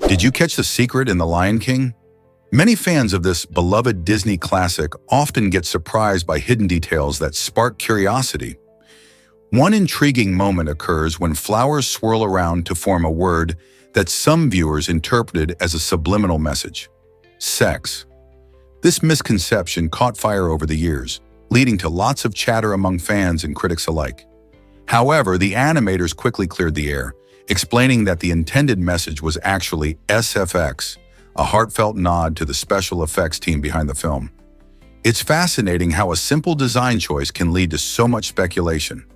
Did you catch the secret in The Lion King? Many fans of this beloved Disney classic often get surprised by hidden details that spark curiosity. One intriguing moment occurs when flowers swirl around to form a word that some viewers interpreted as a subliminal message: sex. This misconception caught fire over the years, leading to lots of chatter among fans and critics alike. However, the animators quickly cleared the air, explaining that the intended message was actually SFX, a heartfelt nod to the special effects team behind the film. It's fascinating how a simple design choice can lead to so much speculation.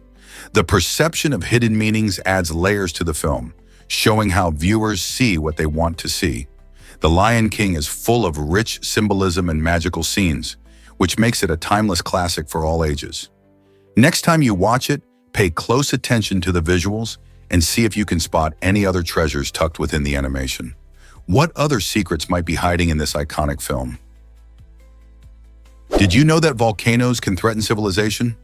The perception of hidden meanings adds layers to the film, showing how viewers see what they want to see. The Lion King is full of rich symbolism and magical scenes, which makes it a timeless classic for all ages. Next time you watch it, pay close attention to the visuals and see if you can spot any other treasures tucked within the animation. What other secrets might be hiding in this iconic film? Did you know that volcanoes can threaten civilization?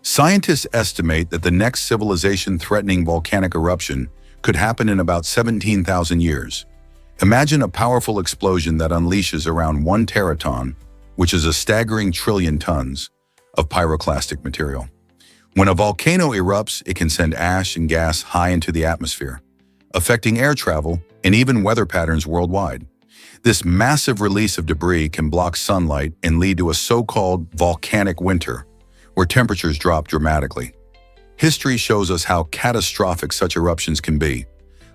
Scientists estimate that the next civilization-threatening volcanic eruption could happen in about 17,000 years. Imagine a powerful explosion that unleashes around 1 teraton, which is a staggering trillion tons, of pyroclastic material. When a volcano erupts, it can send ash and gas high into the atmosphere, affecting air travel and even weather patterns worldwide. This massive release of debris can block sunlight and lead to a so-called volcanic winter, where temperatures drop dramatically. History shows us how catastrophic such eruptions can be,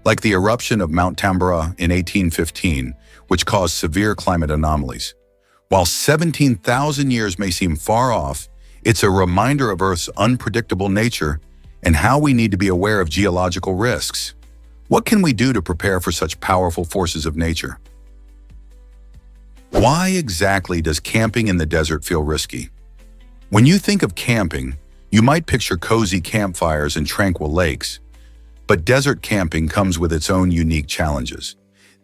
like the eruption of Mount Tambora in 1815, which caused severe climate anomalies. While 17,000 years may seem far off, it's a reminder of Earth's unpredictable nature and how we need to be aware of geological risks. What can we do to prepare for such powerful forces of nature? Why exactly does camping in the desert feel risky? When you think of camping, you might picture cozy campfires and tranquil lakes. But desert camping comes with its own unique challenges.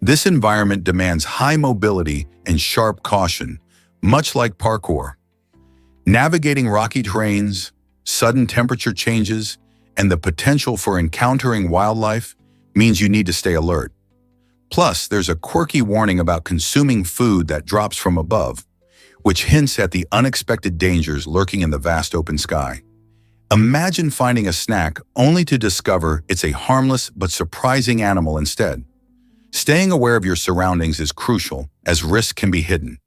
This environment demands high mobility and sharp caution, much like parkour. Navigating rocky terrains, sudden temperature changes, and the potential for encountering wildlife means you need to stay alert. Plus, there's a quirky warning about consuming food that drops from above, which hints at the unexpected dangers lurking in the vast open sky. Imagine finding a snack only to discover it's a harmless but surprising animal instead. Staying aware of your surroundings is crucial, as risk can be hidden.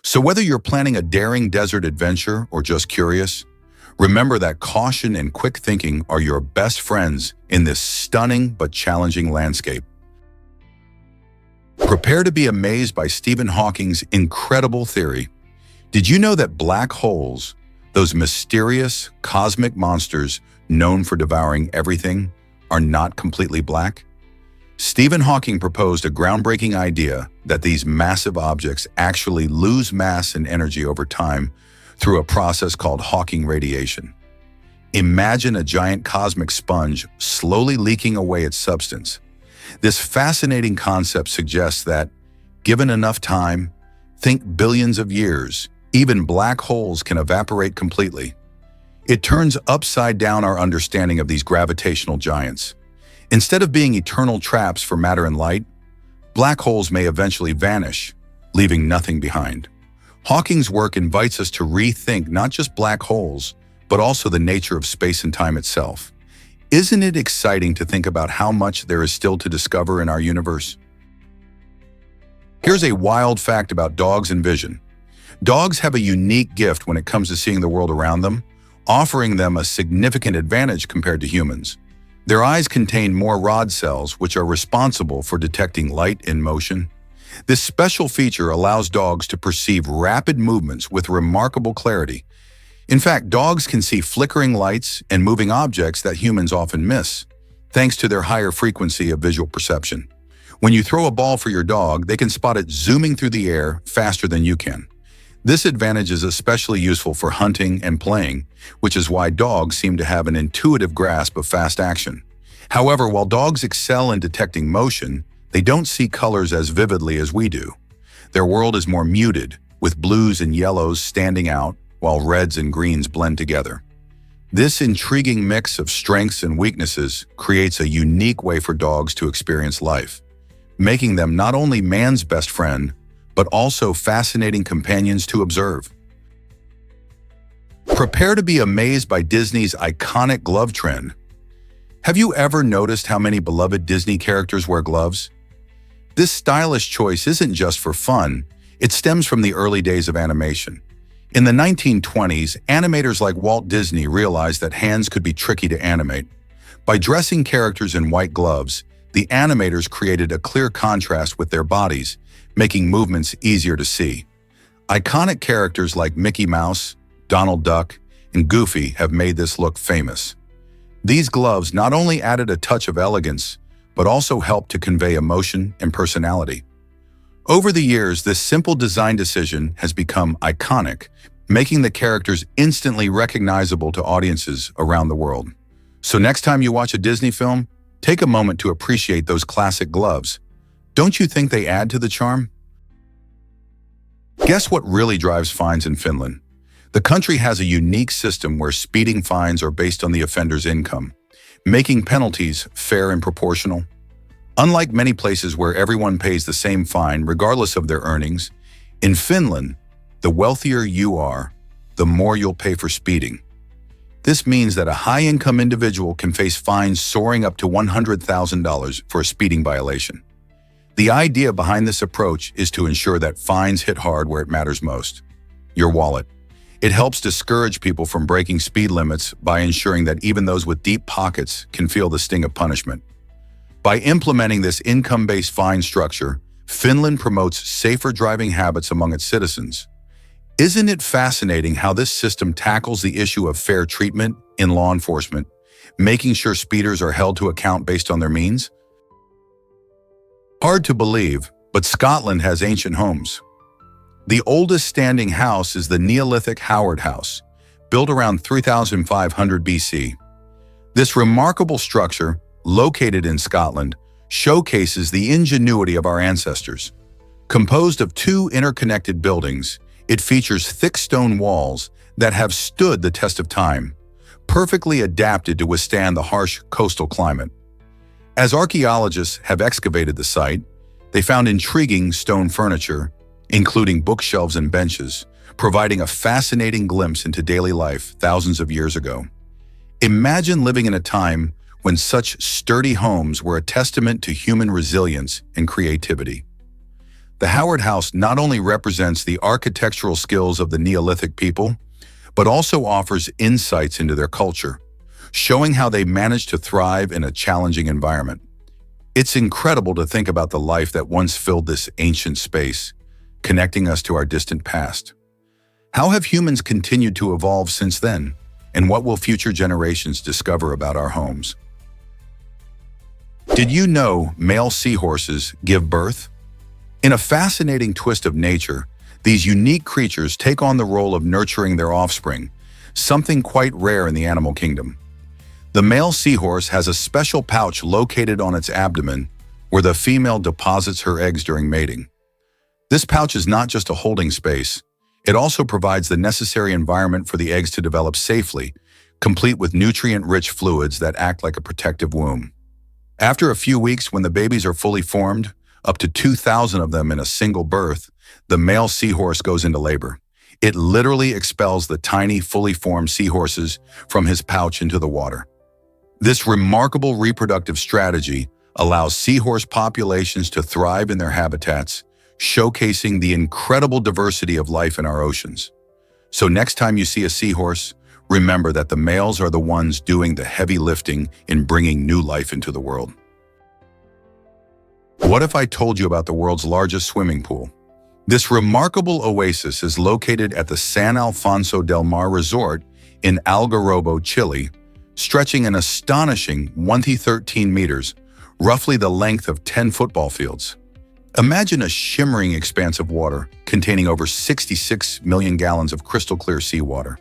So whether you're planning a daring desert adventure or just curious, remember that caution and quick thinking are your best friends in this stunning but challenging landscape. Prepare to be amazed by Stephen Hawking's incredible theory. Did you know that black holes, those mysterious cosmic monsters known for devouring everything, are not completely black? Stephen Hawking proposed a groundbreaking idea that these massive objects actually lose mass and energy over time through a process called Hawking radiation. Imagine a giant cosmic sponge slowly leaking away its substance. This fascinating concept suggests that, given enough time, think billions of years, even black holes can evaporate completely. It turns upside down our understanding of these gravitational giants. Instead of being eternal traps for matter and light, black holes may eventually vanish, leaving nothing behind. Hawking's work invites us to rethink not just black holes, but also the nature of space and time itself. Isn't it exciting to think about how much there is still to discover in our universe? Here's a wild fact about dogs and vision. Dogs have a unique gift when it comes to seeing the world around them, offering them a significant advantage compared to humans. Their eyes contain more rod cells, which are responsible for detecting light in motion. This special feature allows dogs to perceive rapid movements with remarkable clarity. In fact, dogs can see flickering lights and moving objects that humans often miss, thanks to their higher frequency of visual perception. When you throw a ball for your dog, they can spot it zooming through the air faster than you can. This advantage is especially useful for hunting and playing, which is why dogs seem to have an intuitive grasp of fast action. However, while dogs excel in detecting motion, they don't see colors as vividly as we do. Their world is more muted, with blues and yellows standing out, while reds and greens blend together. This intriguing mix of strengths and weaknesses creates a unique way for dogs to experience life, making them not only man's best friend, but also fascinating companions to observe. Prepare to be amazed by Disney's iconic glove trend. Have you ever noticed how many beloved Disney characters wear gloves? This stylish choice isn't just for fun, it stems from the early days of animation. In the 1920s, animators like Walt Disney realized that hands could be tricky to animate. By dressing characters in white gloves, the animators created a clear contrast with their bodies, making movements easier to see. Iconic characters like Mickey Mouse, Donald Duck, and Goofy have made this look famous. These gloves not only added a touch of elegance, but also helped to convey emotion and personality. Over the years, this simple design decision has become iconic, making the characters instantly recognizable to audiences around the world. So next time you watch a Disney film, take a moment to appreciate those classic gloves. Don't you think they add to the charm? Guess what really drives fines in Finland? The country has a unique system where speeding fines are based on the offender's income, making penalties fair and proportional. Unlike many places where everyone pays the same fine regardless of their earnings, in Finland, the wealthier you are, the more you'll pay for speeding. This means that a high-income individual can face fines soaring up to $100,000 for a speeding violation. The idea behind this approach is to ensure that fines hit hard where it matters most: your wallet. It helps discourage people from breaking speed limits by ensuring that even those with deep pockets can feel the sting of punishment. By implementing this income-based fine structure, Finland promotes safer driving habits among its citizens. Isn't it fascinating how this system tackles the issue of fair treatment in law enforcement, making sure speeders are held to account based on their means? Hard to believe, but Scotland has ancient homes. The oldest standing house is the Neolithic Howard House, built around 3500 BC. This remarkable structure, located in Scotland, showcases the ingenuity of our ancestors. Composed of two interconnected buildings, it features thick stone walls that have stood the test of time, perfectly adapted to withstand the harsh coastal climate. As archaeologists have excavated the site, they found intriguing stone furniture, including bookshelves and benches, providing a fascinating glimpse into daily life thousands of years ago. Imagine living in a time when such sturdy homes were a testament to human resilience and creativity. The Howard House not only represents the architectural skills of the Neolithic people, but also offers insights into their culture, showing how they managed to thrive in a challenging environment. It's incredible to think about the life that once filled this ancient space, connecting us to our distant past. How have humans continued to evolve since then, and what will future generations discover about our homes? Did you know male seahorses give birth? In a fascinating twist of nature, these unique creatures take on the role of nurturing their offspring, something quite rare in the animal kingdom. The male seahorse has a special pouch located on its abdomen where the female deposits her eggs during mating. This pouch is not just a holding space, it also provides the necessary environment for the eggs to develop safely, complete with nutrient-rich fluids that act like a protective womb. After a few weeks, when the babies are fully formed, up to 2,000 of them in a single birth, the male seahorse goes into labor. It literally expels the tiny, fully formed seahorses from his pouch into the water. This remarkable reproductive strategy allows seahorse populations to thrive in their habitats, showcasing the incredible diversity of life in our oceans. So next time you see a seahorse, remember that the males are the ones doing the heavy lifting in bringing new life into the world. What if I told you about the world's largest swimming pool? This remarkable oasis is located at the San Alfonso del Mar Resort in Algarrobo, Chile, stretching an astonishing 113 meters, roughly the length of 10 football fields. Imagine a shimmering expanse of water containing over 66 million gallons of crystal clear seawater.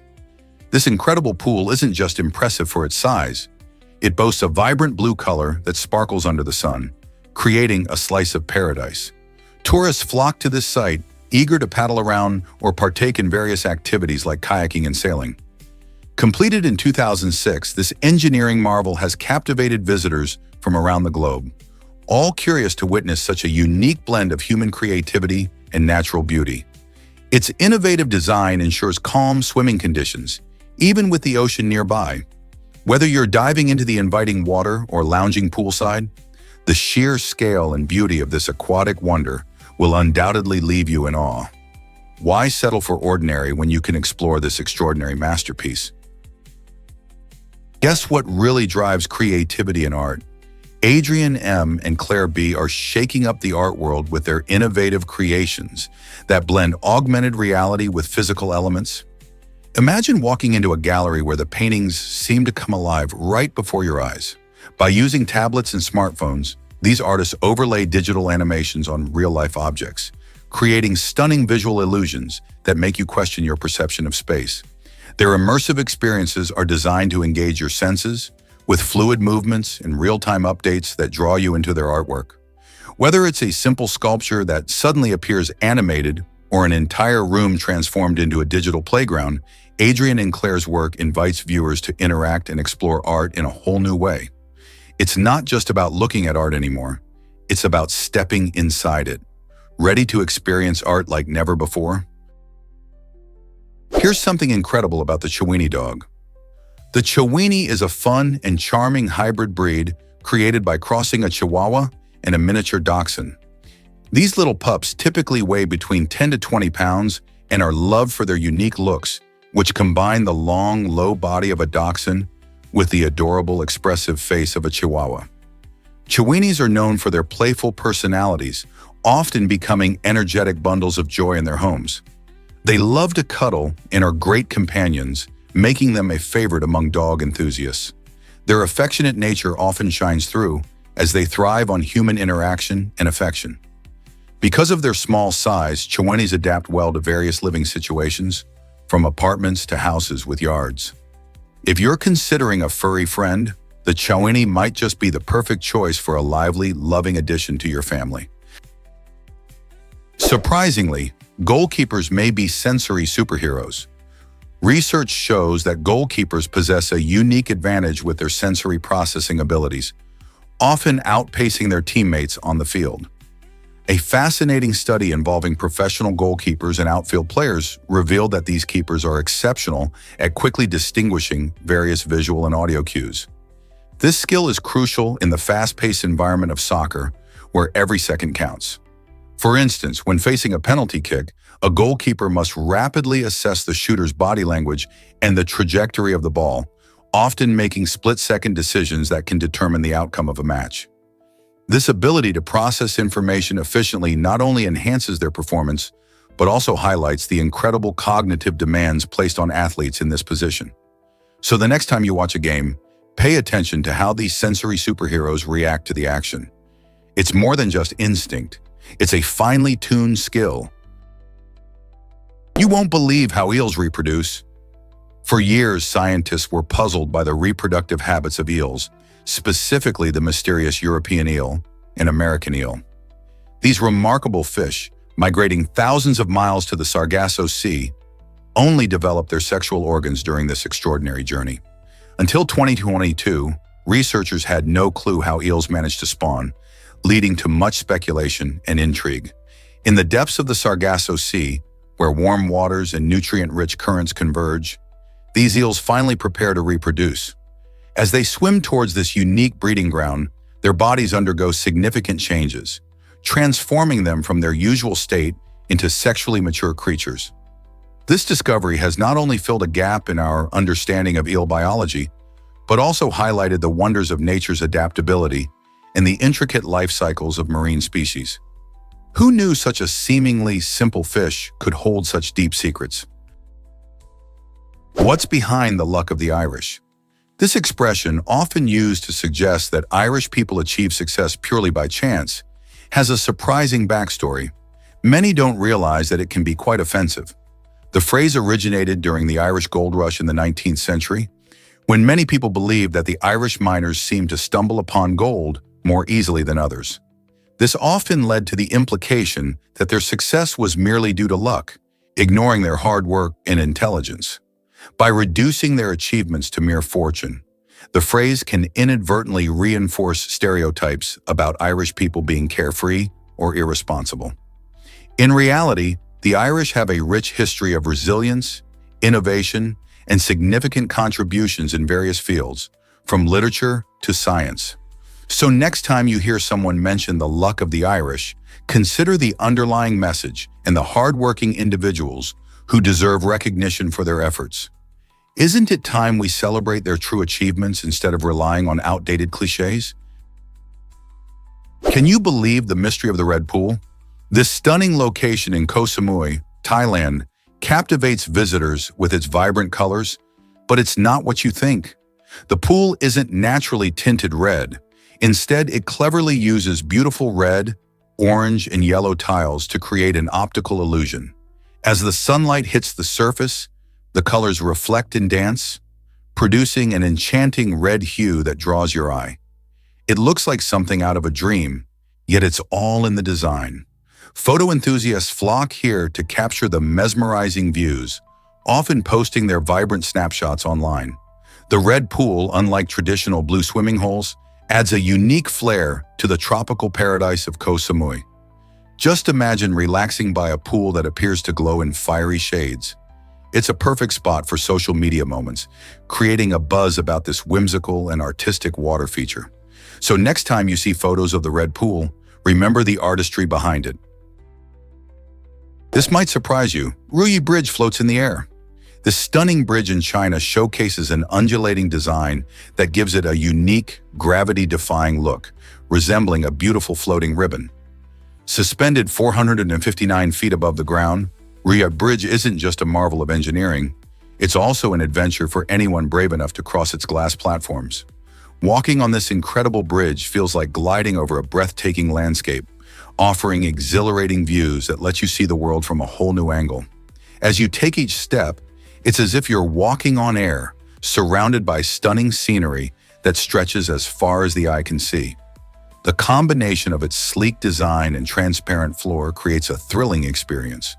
This incredible pool isn't just impressive for its size. It boasts a vibrant blue color that sparkles under the sun, creating a slice of paradise. Tourists flock to this site, eager to paddle around or partake in various activities like kayaking and sailing. Completed in 2006, this engineering marvel has captivated visitors from around the globe. all curious to witness such a unique blend of human creativity and natural beauty. Its innovative design ensures calm swimming conditions, even with the ocean nearby. Whether you're diving into the inviting water or lounging poolside, the sheer scale and beauty of this aquatic wonder will undoubtedly leave you in awe. Why settle for ordinary when you can explore this extraordinary masterpiece? Guess what really drives creativity in art? Adrian M. and Claire B. are shaking up the art world with their innovative creations that blend augmented reality with physical elements. Imagine walking into a gallery where the paintings seem to come alive right before your eyes. By using tablets and smartphones, these artists overlay digital animations on real-life objects, creating stunning visual illusions that make you question your perception of space. Their immersive experiences are designed to engage your senses, with fluid movements and real-time updates that draw you into their artwork. Whether it's a simple sculpture that suddenly appears animated or an entire room transformed into a digital playground, Adrian and Claire's work invites viewers to interact and explore art in a whole new way. It's not just about looking at art anymore. It's about stepping inside it. Ready to experience art like never before? Here's something incredible about the Chiweenie dog. The Chiweenie is a fun and charming hybrid breed created by crossing a Chihuahua and a miniature dachshund. These little pups typically weigh between 10 to 20 pounds and are loved for their unique looks, which combine the long, low body of a dachshund with the adorable, expressive face of a Chihuahua. Chiweenies are known for their playful personalities, often becoming energetic bundles of joy in their homes. They love to cuddle and are great companions, making them a favorite among dog enthusiasts. Their affectionate nature often shines through as they thrive on human interaction and affection. Because of their small size, Chiweenies adapt well to various living situations, from apartments to houses with yards. If you're considering a furry friend, the Chiweenie might just be the perfect choice for a lively, loving addition to your family. Surprisingly, goalkeepers may be sensory superheroes. Research shows that goalkeepers possess a unique advantage with their sensory processing abilities, often outpacing their teammates on the field. A fascinating study involving professional goalkeepers and outfield players revealed that these keepers are exceptional at quickly distinguishing various visual and audio cues. This skill is crucial in the fast-paced environment of soccer, where every second counts. For instance, when facing a penalty kick, a goalkeeper must rapidly assess the shooter's body language and the trajectory of the ball, often making split-second decisions that can determine the outcome of a match. This ability to process information efficiently not only enhances their performance, but also highlights the incredible cognitive demands placed on athletes in this position. So the next time you watch a game, pay attention to how these sensory superheroes react to the action. It's more than just instinct. It's a finely tuned skill. You won't believe how eels reproduce. For years, scientists were puzzled by the reproductive habits of eels, specifically the mysterious European eel and American eel. These remarkable fish, migrating thousands of miles to the Sargasso Sea, only developed their sexual organs during this extraordinary journey. Until 2022, researchers had no clue how eels managed to spawn, leading to much speculation and intrigue. In the depths of the Sargasso Sea, where warm waters and nutrient-rich currents converge, these eels finally prepare to reproduce. As they swim towards this unique breeding ground, their bodies undergo significant changes, transforming them from their usual state into sexually mature creatures. This discovery has not only filled a gap in our understanding of eel biology, but also highlighted the wonders of nature's adaptability and the intricate life cycles of marine species. Who knew such a seemingly simple fish could hold such deep secrets? What's behind the luck of the Irish? This expression, often used to suggest that Irish people achieve success purely by chance, has a surprising backstory. Many don't realize that it can be quite offensive. The phrase originated during the Irish gold rush in the 19th century, when many people believed that the Irish miners seemed to stumble upon gold more easily than others. This often led to the implication that their success was merely due to luck, ignoring their hard work and intelligence. By reducing their achievements to mere fortune, The phrase can inadvertently reinforce stereotypes about Irish people being carefree or irresponsible. In reality, the Irish have a rich history of resilience, innovation, and significant contributions in various fields, from literature to science. So next time you hear someone mention the luck of the Irish, consider the underlying message and the hardworking individuals who deserve recognition for their efforts. Isn't it time we celebrate their true achievements instead of relying on outdated cliches? Can you believe the mystery of the Red Pool? This stunning location in Koh Samui, Thailand, captivates visitors with its vibrant colors, but it's not what you think. The pool isn't naturally tinted red. Instead, it cleverly uses beautiful red, orange, and yellow tiles to create an optical illusion. As the sunlight hits the surface, the colors reflect and dance, producing an enchanting red hue that draws your eye. It looks like something out of a dream, yet it's all in the design. Photo enthusiasts flock here to capture the mesmerizing views, often posting their vibrant snapshots online. The red pool, unlike traditional blue swimming holes, adds a unique flair to the tropical paradise of Koh Samui. Just imagine relaxing by a pool that appears to glow in fiery shades. It's a perfect spot for social media moments, creating a buzz about this whimsical and artistic water feature. So next time you see photos of the red pool, remember the artistry behind it. This might surprise you. Ruyi Bridge floats in the air. This stunning bridge in China showcases an undulating design that gives it a unique, gravity-defying look, resembling a beautiful floating ribbon. Suspended 459 feet above the ground, Ruyi Bridge isn't just a marvel of engineering, it's also an adventure for anyone brave enough to cross its glass platforms. Walking on this incredible bridge feels like gliding over a breathtaking landscape, offering exhilarating views that let you see the world from a whole new angle. As you take each step, it's as if you're walking on air, surrounded by stunning scenery that stretches as far as the eye can see. The combination of its sleek design and transparent floor creates a thrilling experience,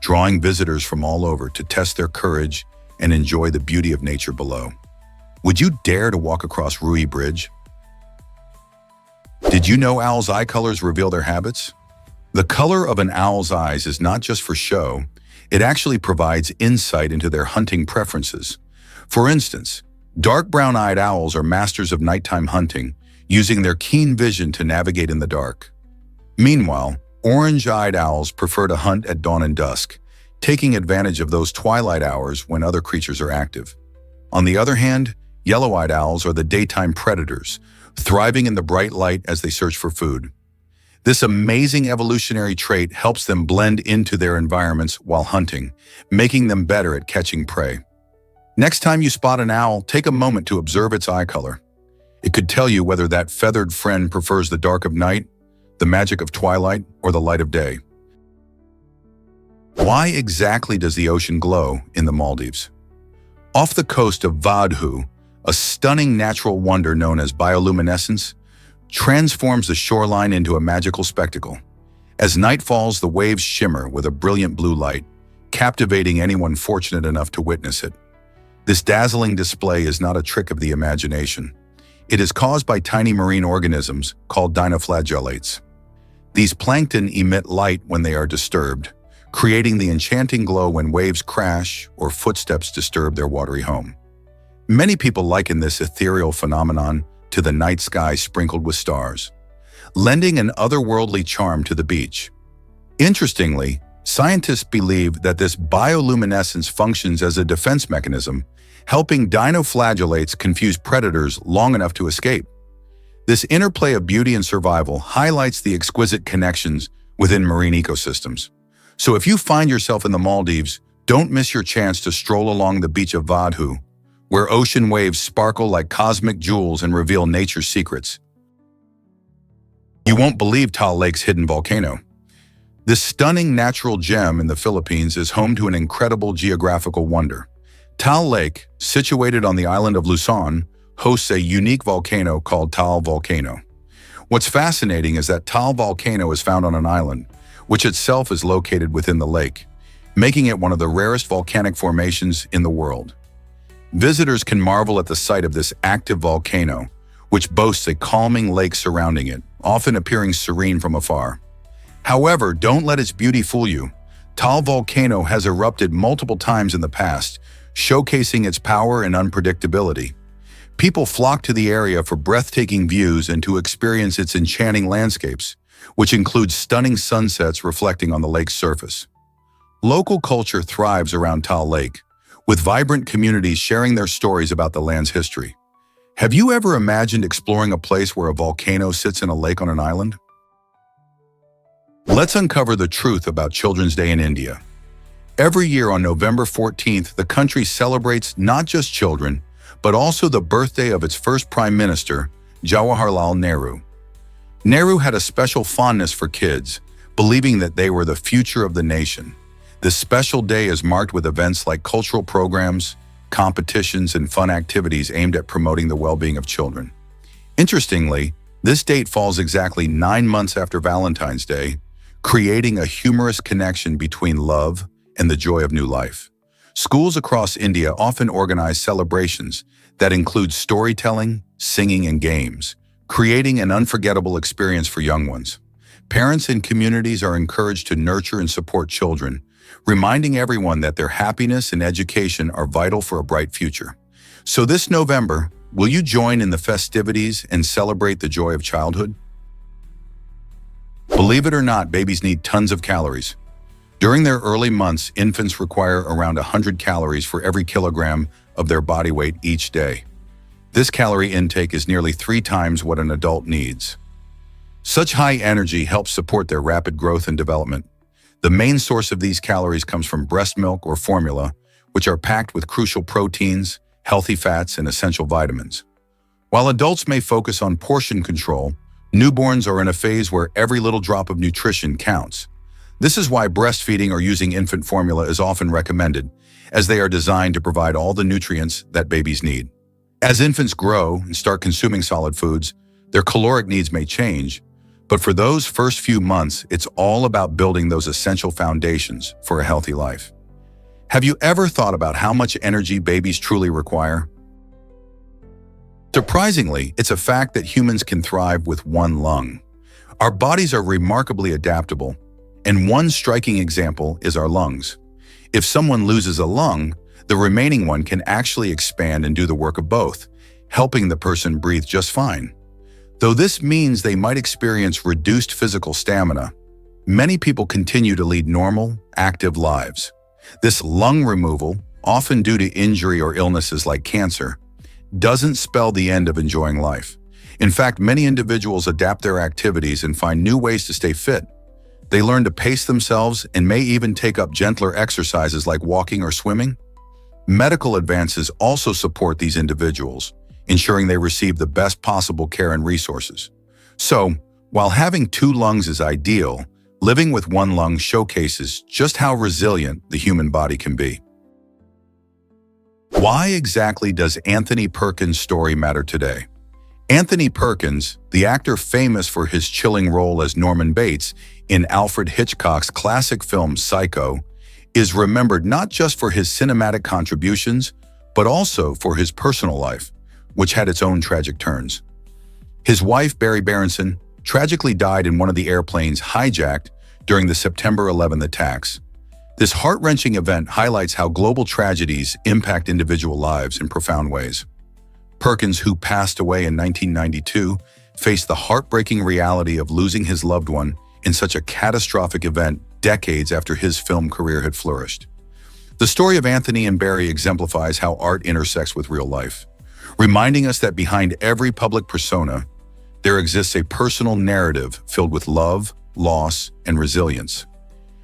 drawing visitors from all over to test their courage and enjoy the beauty of nature below. Would you dare to walk across Ruyi Bridge? Did you know owls' eye colors reveal their habits? The color of an owl's eyes is not just for show, it actually provides insight into their hunting preferences. For instance, dark brown-eyed owls are masters of nighttime hunting, using their keen vision to navigate in the dark. Meanwhile, orange-eyed owls prefer to hunt at dawn and dusk, taking advantage of those twilight hours when other creatures are active. On the other hand, yellow-eyed owls are the daytime predators, thriving in the bright light as they search for food. This amazing evolutionary trait helps them blend into their environments while hunting, making them better at catching prey. Next time you spot an owl, take a moment to observe its eye color. It could tell you whether that feathered friend prefers the dark of night, the magic of twilight, or the light of day. Why exactly does the ocean glow in the Maldives? Off the coast of Vadhu, a stunning natural wonder known as bioluminescence transforms the shoreline into a magical spectacle. As night falls, the waves shimmer with a brilliant blue light, captivating anyone fortunate enough to witness it. This dazzling display is not a trick of the imagination. It is caused by tiny marine organisms called dinoflagellates. These plankton emit light when they are disturbed, creating the enchanting glow when waves crash or footsteps disturb their watery home. Many people liken this ethereal phenomenon to the night sky sprinkled with stars, lending an otherworldly charm to the beach. Interestingly, scientists believe that this bioluminescence functions as a defense mechanism, helping dinoflagellates confuse predators long enough to escape. This interplay of beauty and survival highlights the exquisite connections within marine ecosystems. So if you find yourself in the Maldives, don't miss your chance to stroll along the beach of Vadhu, where ocean waves sparkle like cosmic jewels and reveal nature's secrets. You won't believe Taal Lake's hidden volcano. This stunning natural gem in the Philippines is home to an incredible geographical wonder. Taal Lake, situated on the island of Luzon, hosts a unique volcano called Taal Volcano. What's fascinating is that Taal Volcano is found on an island, which itself is located within the lake, making it one of the rarest volcanic formations in the world. Visitors can marvel at the sight of this active volcano, which boasts a calming lake surrounding it, often appearing serene from afar. However, don't let its beauty fool you. Taal volcano has erupted multiple times in the past, showcasing its power and unpredictability. People flock to the area for breathtaking views and to experience its enchanting landscapes, which includes stunning sunsets reflecting on the lake's surface. Local culture thrives around Taal Lake, with vibrant communities sharing their stories about the land's history. Have you ever imagined exploring a place where a volcano sits in a lake on an island? Let's uncover the truth about Children's Day in India. Every year on November 14th, the country celebrates not just children, but also the birthday of its first Prime Minister, Jawaharlal Nehru. Nehru had a special fondness for kids, believing that they were the future of the nation. This special day is marked with events like cultural programs, competitions, and fun activities aimed at promoting the well-being of children. Interestingly, this date falls exactly 9 months after Valentine's Day, creating a humorous connection between love and the joy of new life. Schools across India often organize celebrations that include storytelling, singing, and games, creating an unforgettable experience for young ones. Parents and communities are encouraged to nurture and support children, reminding everyone that their happiness and education are vital for a bright future. So this November, will you join in the festivities and celebrate the joy of childhood? Believe it or not, babies need tons of calories. During their early months, infants require around 100 calories for every kilogram of their body weight each day. This calorie intake is nearly 3 times what an adult needs. Such high energy helps support their rapid growth and development. The main source of these calories comes from breast milk or formula, which are packed with crucial proteins, healthy fats, and essential vitamins. While adults may focus on portion control, newborns are in a phase where every little drop of nutrition counts. This is why breastfeeding or using infant formula is often recommended, as they are designed to provide all the nutrients that babies need. As infants grow and start consuming solid foods, their caloric needs may change, but for those first few months, it's all about building those essential foundations for a healthy life. Have you ever thought about how much energy babies truly require? Surprisingly, it's a fact that humans can thrive with one lung. Our bodies are remarkably adaptable, and one striking example is our lungs. If someone loses a lung, the remaining one can actually expand and do the work of both, helping the person breathe just fine. Though this means they might experience reduced physical stamina, many people continue to lead normal, active lives. This lung removal, often due to injury or illnesses like cancer, doesn't spell the end of enjoying life. In fact, many individuals adapt their activities and find new ways to stay fit. They learn to pace themselves and may even take up gentler exercises like walking or swimming. Medical advances also support these individuals, ensuring they receive the best possible care and resources. So, while having 2 lungs is ideal, living with 1 lung showcases just how resilient the human body can be. Why exactly does Anthony Perkins' story matter today? Anthony Perkins, the actor famous for his chilling role as Norman Bates in Alfred Hitchcock's classic film Psycho, is remembered not just for his cinematic contributions, but also for his personal life, which had its own tragic turns. His wife, Barry Berenson, tragically died in one of the airplanes hijacked during the September 11th attacks. This heart-wrenching event highlights how global tragedies impact individual lives in profound ways. Perkins, who passed away in 1992, faced the heartbreaking reality of losing his loved one in such a catastrophic event decades after his film career had flourished. The story of Anthony and Barry exemplifies how art intersects with real life, reminding us that behind every public persona, there exists a personal narrative filled with love, loss, and resilience.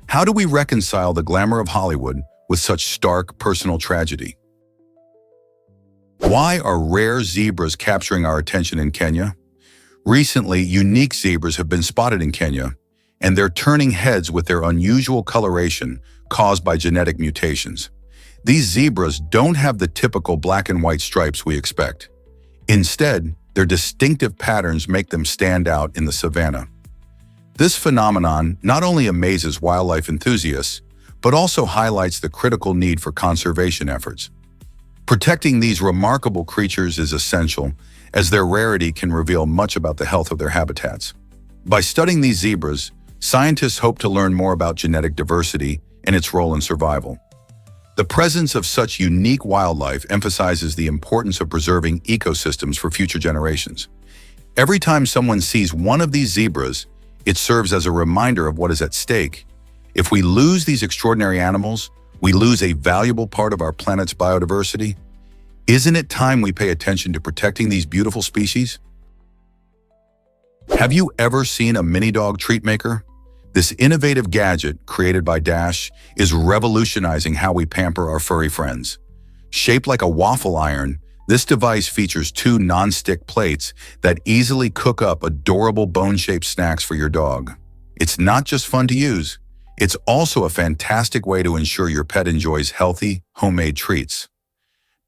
How do we reconcile the glamour of Hollywood with such stark personal tragedy? Why are rare zebras capturing our attention in Kenya? Recently, unique zebras have been spotted in Kenya, and they're turning heads with their unusual coloration caused by genetic mutations. These zebras don't have the typical black and white stripes we expect. Instead, their distinctive patterns make them stand out in the savanna. This phenomenon not only amazes wildlife enthusiasts, but also highlights the critical need for conservation efforts. Protecting these remarkable creatures is essential, as their rarity can reveal much about the health of their habitats. By studying these zebras, scientists hope to learn more about genetic diversity and its role in survival. The presence of such unique wildlife emphasizes the importance of preserving ecosystems for future generations. Every time someone sees one of these zebras, it serves as a reminder of what is at stake. If we lose these extraordinary animals, we lose a valuable part of our planet's biodiversity. Isn't it time we pay attention to protecting these beautiful species? Have you ever seen a mini dog treat maker? This innovative gadget, created by Dash, is revolutionizing how we pamper our furry friends. Shaped like a waffle iron, this device features two non-stick plates that easily cook up adorable bone-shaped snacks for your dog. It's not just fun to use, it's also a fantastic way to ensure your pet enjoys healthy, homemade treats.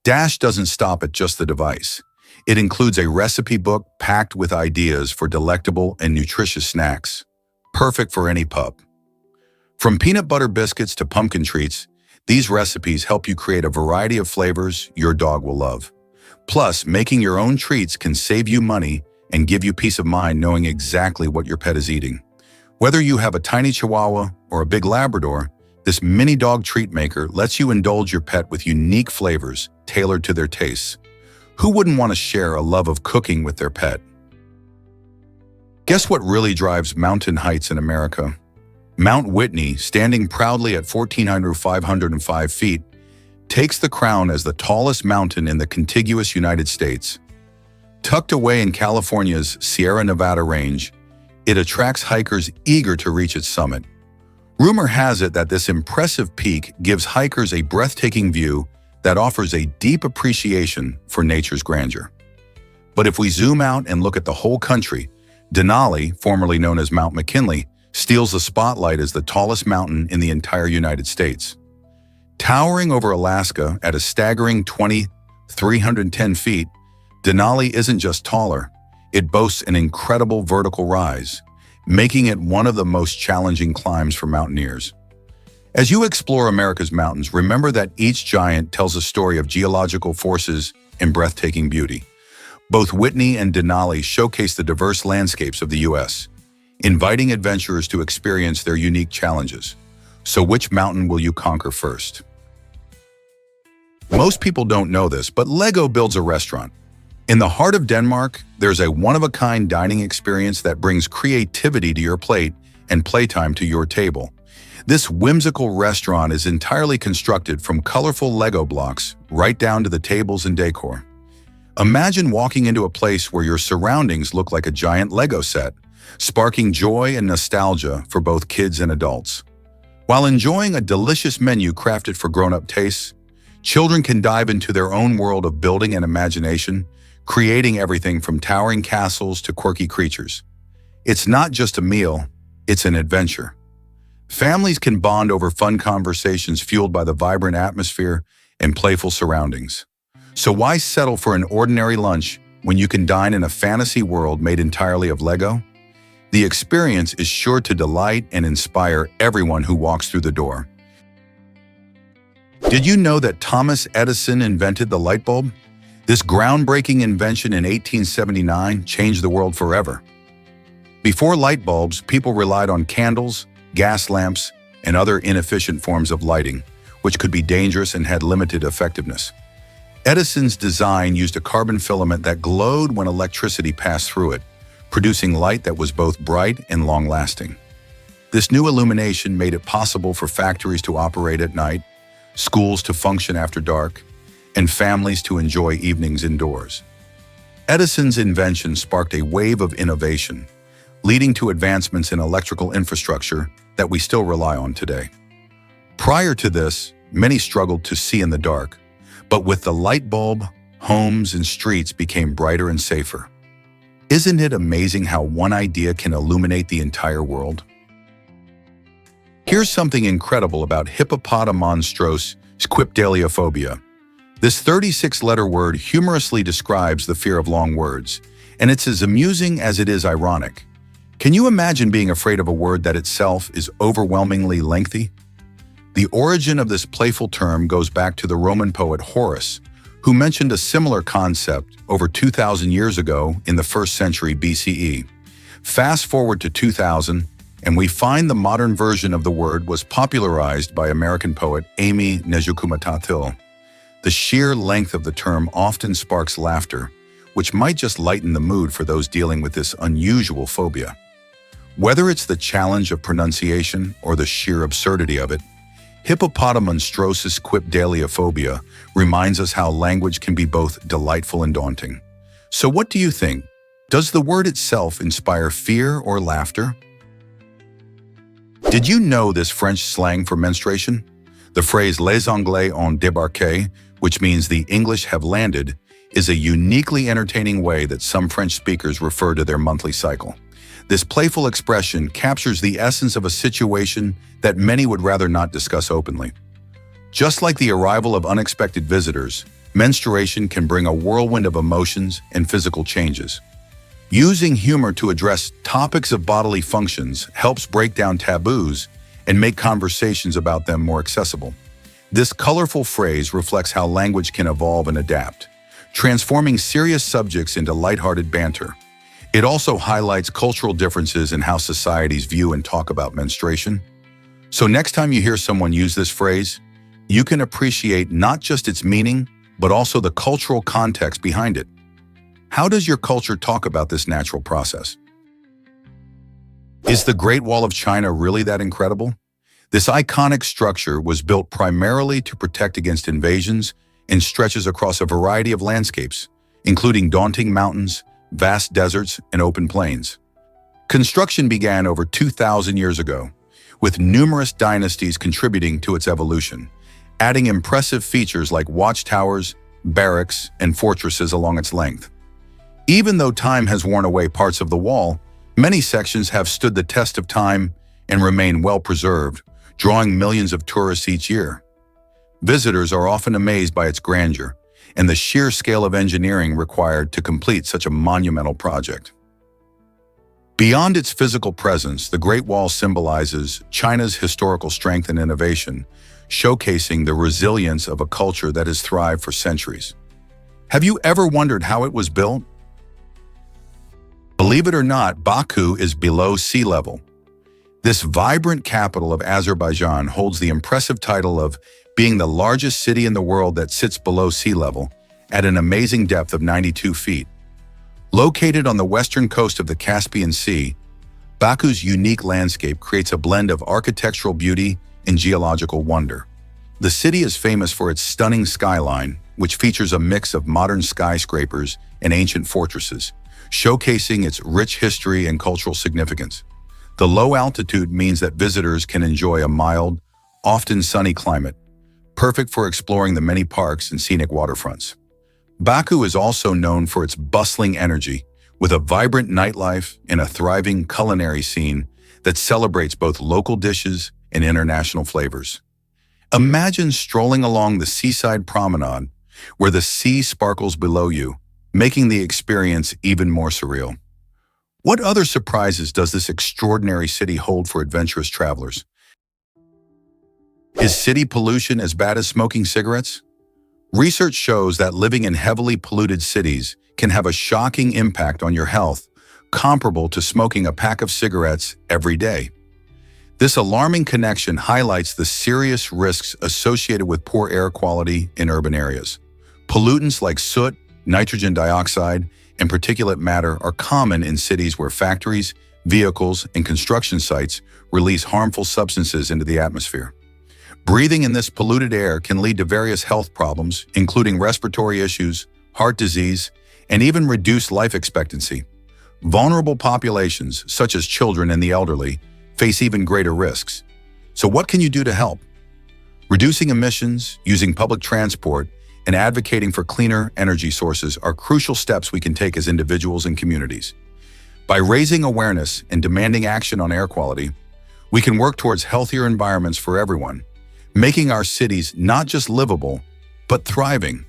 Dash doesn't stop at just the device. It includes a recipe book packed with ideas for delectable and nutritious snacks, perfect for any pup. From peanut butter biscuits to pumpkin treats, these recipes help you create a variety of flavors your dog will love. Plus, making your own treats can save you money and give you peace of mind knowing exactly what your pet is eating. Whether you have a tiny Chihuahua or a big Labrador, this mini dog treat maker lets you indulge your pet with unique flavors tailored to their tastes. Who wouldn't want to share a love of cooking with their pet? Guess what really drives mountain heights in America? Mount Whitney, standing proudly at 14,505 feet, takes the crown as the tallest mountain in the contiguous United States. Tucked away in California's Sierra Nevada range, it attracts hikers eager to reach its summit. Rumor has it that this impressive peak gives hikers a breathtaking view that offers a deep appreciation for nature's grandeur. But if we zoom out and look at the whole country, Denali, formerly known as Mount McKinley, steals the spotlight as the tallest mountain in the entire United States. Towering over Alaska at a staggering 2,310 feet, Denali isn't just taller, it boasts an incredible vertical rise, making it one of the most challenging climbs for mountaineers. As you explore America's mountains, remember that each giant tells a story of geological forces and breathtaking beauty. Both Whitney and Denali showcase the diverse landscapes of the U.S., inviting adventurers to experience their unique challenges. So which mountain will you conquer first? Most people don't know this, but Lego builds a restaurant. In the heart of Denmark, there's a one-of-a-kind dining experience that brings creativity to your plate and playtime to your table. This whimsical restaurant is entirely constructed from colorful Lego blocks right down to the tables and decor. Imagine walking into a place where your surroundings look like a giant Lego set, sparking joy and nostalgia for both kids and adults. While enjoying a delicious menu crafted for grown-up tastes, children can dive into their own world of building and imagination, creating everything from towering castles to quirky creatures. It's not just a meal, it's an adventure. Families can bond over fun conversations fueled by the vibrant atmosphere and playful surroundings. So why settle for an ordinary lunch when you can dine in a fantasy world made entirely of Lego? The experience is sure to delight and inspire everyone who walks through the door. Did you know that Thomas Edison invented the light bulb? This groundbreaking invention in 1879 changed the world forever. Before light bulbs, people relied on candles, gas lamps, and other inefficient forms of lighting, which could be dangerous and had limited effectiveness. Edison's design used a carbon filament that glowed when electricity passed through it, producing light that was both bright and long-lasting. This new illumination made it possible for factories to operate at night, schools to function after dark, and families to enjoy evenings indoors. Edison's invention sparked a wave of innovation, leading to advancements in electrical infrastructure that we still rely on today. Prior to this, many struggled to see in the dark, but with the light bulb, homes and streets became brighter and safer. Isn't it amazing how one idea can illuminate the entire world? Here's something incredible about hippopotamonstrose squipedaliophobia. This 36-letter word humorously describes the fear of long words, and it's as amusing as it is ironic. Can you imagine being afraid of a word that itself is overwhelmingly lengthy? The origin of this playful term goes back to the Roman poet Horace, who mentioned a similar concept over 2,000 years ago in the 1st century BCE. Fast forward to 2000, and we find the modern version of the word was popularized by American poet Amy Nejukumatatil. The sheer length of the term often sparks laughter, which might just lighten the mood for those dealing with this unusual phobia. Whether it's the challenge of pronunciation or the sheer absurdity of it, hippopotomonstrosis quipdaliophobia reminds us how language can be both delightful and daunting. So what do you think? Does the word itself inspire fear or laughter? Did you know this French slang for menstruation? The phrase "Les Anglais ont débarqué," which means the English have landed, is a uniquely entertaining way that some French speakers refer to their monthly cycle. This playful expression captures the essence of a situation that many would rather not discuss openly. Just like the arrival of unexpected visitors, menstruation can bring a whirlwind of emotions and physical changes. Using humor to address topics of bodily functions helps break down taboos and make conversations about them more accessible. This colorful phrase reflects how language can evolve and adapt, transforming serious subjects into lighthearted banter. It also highlights cultural differences in how societies view and talk about menstruation. So next time you hear someone use this phrase, you can appreciate not just its meaning, but also the cultural context behind it. How does your culture talk about this natural process? Is the Great Wall of China really that incredible? This iconic structure was built primarily to protect against invasions and stretches across a variety of landscapes, including daunting mountains, vast deserts, and open plains. Construction began over 2,000 years ago, with numerous dynasties contributing to its evolution, adding impressive features like watchtowers, barracks, and fortresses along its length. Even though time has worn away parts of the wall, many sections have stood the test of time and remain well preserved, drawing millions of tourists each year. Visitors are often amazed by its grandeur and the sheer scale of engineering required to complete such a monumental project. Beyond its physical presence, the Great Wall symbolizes China's historical strength and innovation, showcasing the resilience of a culture that has thrived for centuries. Have you ever wondered how it was built? Believe it or not, Baku is below sea level. This vibrant capital of Azerbaijan holds the impressive title of being the largest city in the world that sits below sea level at an amazing depth of 92 feet. Located on the western coast of the Caspian Sea, Baku's unique landscape creates a blend of architectural beauty and geological wonder. The city is famous for its stunning skyline, which features a mix of modern skyscrapers and ancient fortresses, showcasing its rich history and cultural significance. The low altitude means that visitors can enjoy a mild, often sunny climate, perfect for exploring the many parks and scenic waterfronts. Baku is also known for its bustling energy, with a vibrant nightlife and a thriving culinary scene that celebrates both local dishes and international flavors. Imagine strolling along the seaside promenade, where the sea sparkles below you, making the experience even more surreal. What other surprises does this extraordinary city hold for adventurous travelers? Is city pollution as bad as smoking cigarettes? Research shows that living in heavily polluted cities can have a shocking impact on your health, comparable to smoking a pack of cigarettes every day. This alarming connection highlights the serious risks associated with poor air quality in urban areas. Pollutants like soot, nitrogen dioxide, and particulate matter are common in cities where factories, vehicles, and construction sites release harmful substances into the atmosphere. Breathing in this polluted air can lead to various health problems, including respiratory issues, heart disease, and even reduced life expectancy. Vulnerable populations, such as children and the elderly, face even greater risks. So what can you do to help? Reducing emissions, using public transport, and advocating for cleaner energy sources are crucial steps we can take as individuals and communities. By raising awareness and demanding action on air quality, we can work towards healthier environments for everyone, making our cities not just livable, but thriving.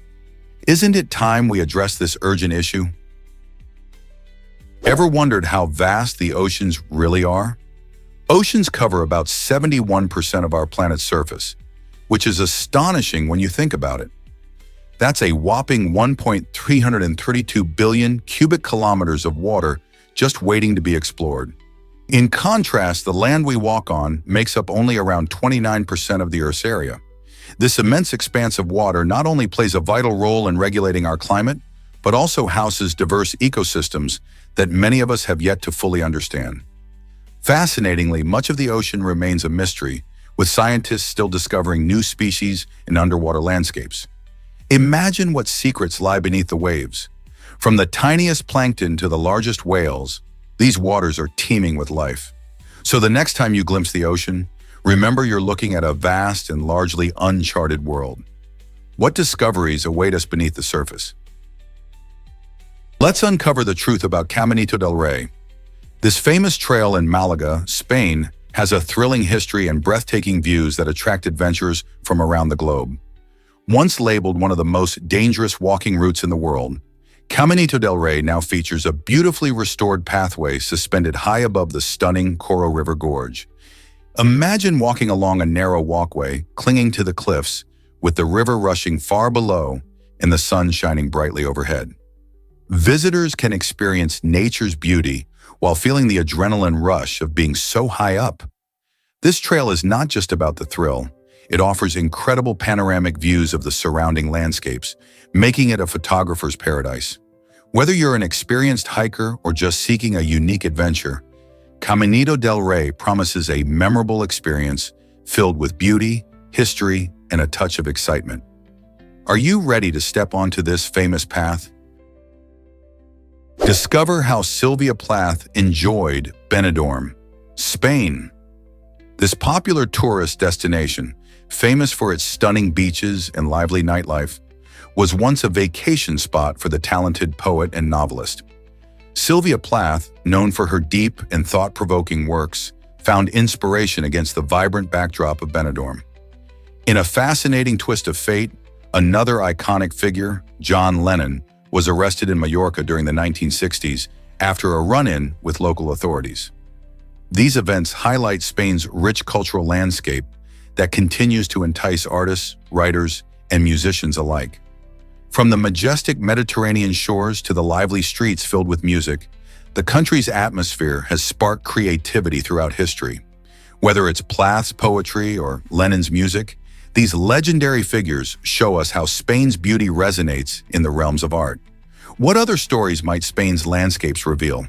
Isn't it time we address this urgent issue? Ever wondered how vast the oceans really are? Oceans cover about 71% of our planet's surface, which is astonishing when you think about it. That's a whopping 1.332 billion cubic kilometers of water just waiting to be explored. In contrast, the land we walk on makes up only around 29% of the Earth's area. This immense expanse of water not only plays a vital role in regulating our climate, but also houses diverse ecosystems that many of us have yet to fully understand. Fascinatingly, much of the ocean remains a mystery, with scientists still discovering new species in underwater landscapes. Imagine what secrets lie beneath the waves. From the tiniest plankton to the largest whales, these waters are teeming with life. So the next time you glimpse the ocean, remember you're looking at a vast and largely uncharted world. What discoveries await us beneath the surface? Let's uncover the truth about Caminito del Rey. This famous trail in Malaga, Spain, has a thrilling history and breathtaking views that attract adventurers from around the globe. Once labeled one of the most dangerous walking routes in the world, Caminito del Rey now features a beautifully restored pathway suspended high above the stunning Coro River Gorge. Imagine walking along a narrow walkway, clinging to the cliffs, with the river rushing far below and the sun shining brightly overhead. Visitors can experience nature's beauty while feeling the adrenaline rush of being so high up. This trail is not just about the thrill. It offers incredible panoramic views of the surrounding landscapes, making it a photographer's paradise. Whether you're an experienced hiker or just seeking a unique adventure, Caminito del Rey promises a memorable experience filled with beauty, history, and a touch of excitement. Are you ready to step onto this famous path? Discover how Sylvia Plath enjoyed Benidorm, Spain. This popular tourist destination, famous for its stunning beaches and lively nightlife, was once a vacation spot for the talented poet and novelist. Sylvia Plath, known for her deep and thought-provoking works, found inspiration against the vibrant backdrop of Benidorm. In a fascinating twist of fate, another iconic figure, John Lennon, was arrested in Mallorca during the 1960s after a run-in with local authorities. These events highlight Spain's rich cultural landscape that continues to entice artists, writers, and musicians alike. From the majestic Mediterranean shores to the lively streets filled with music, the country's atmosphere has sparked creativity throughout history. Whether it's Plath's poetry or Lennon's music, these legendary figures show us how Spain's beauty resonates in the realms of art. What other stories might Spain's landscapes reveal?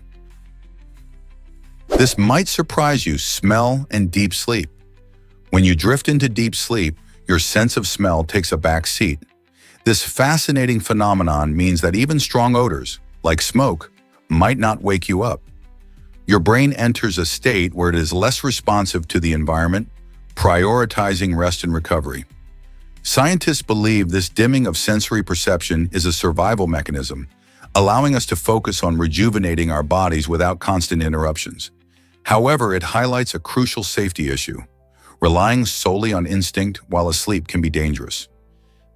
This might surprise you: smell and deep sleep. When you drift into deep sleep, your sense of smell takes a back seat. This fascinating phenomenon means that even strong odors, like smoke, might not wake you up. Your brain enters a state where it is less responsive to the environment, prioritizing rest and recovery. Scientists believe this dimming of sensory perception is a survival mechanism, allowing us to focus on rejuvenating our bodies without constant interruptions. However, it highlights a crucial safety issue. Relying solely on instinct while asleep can be dangerous.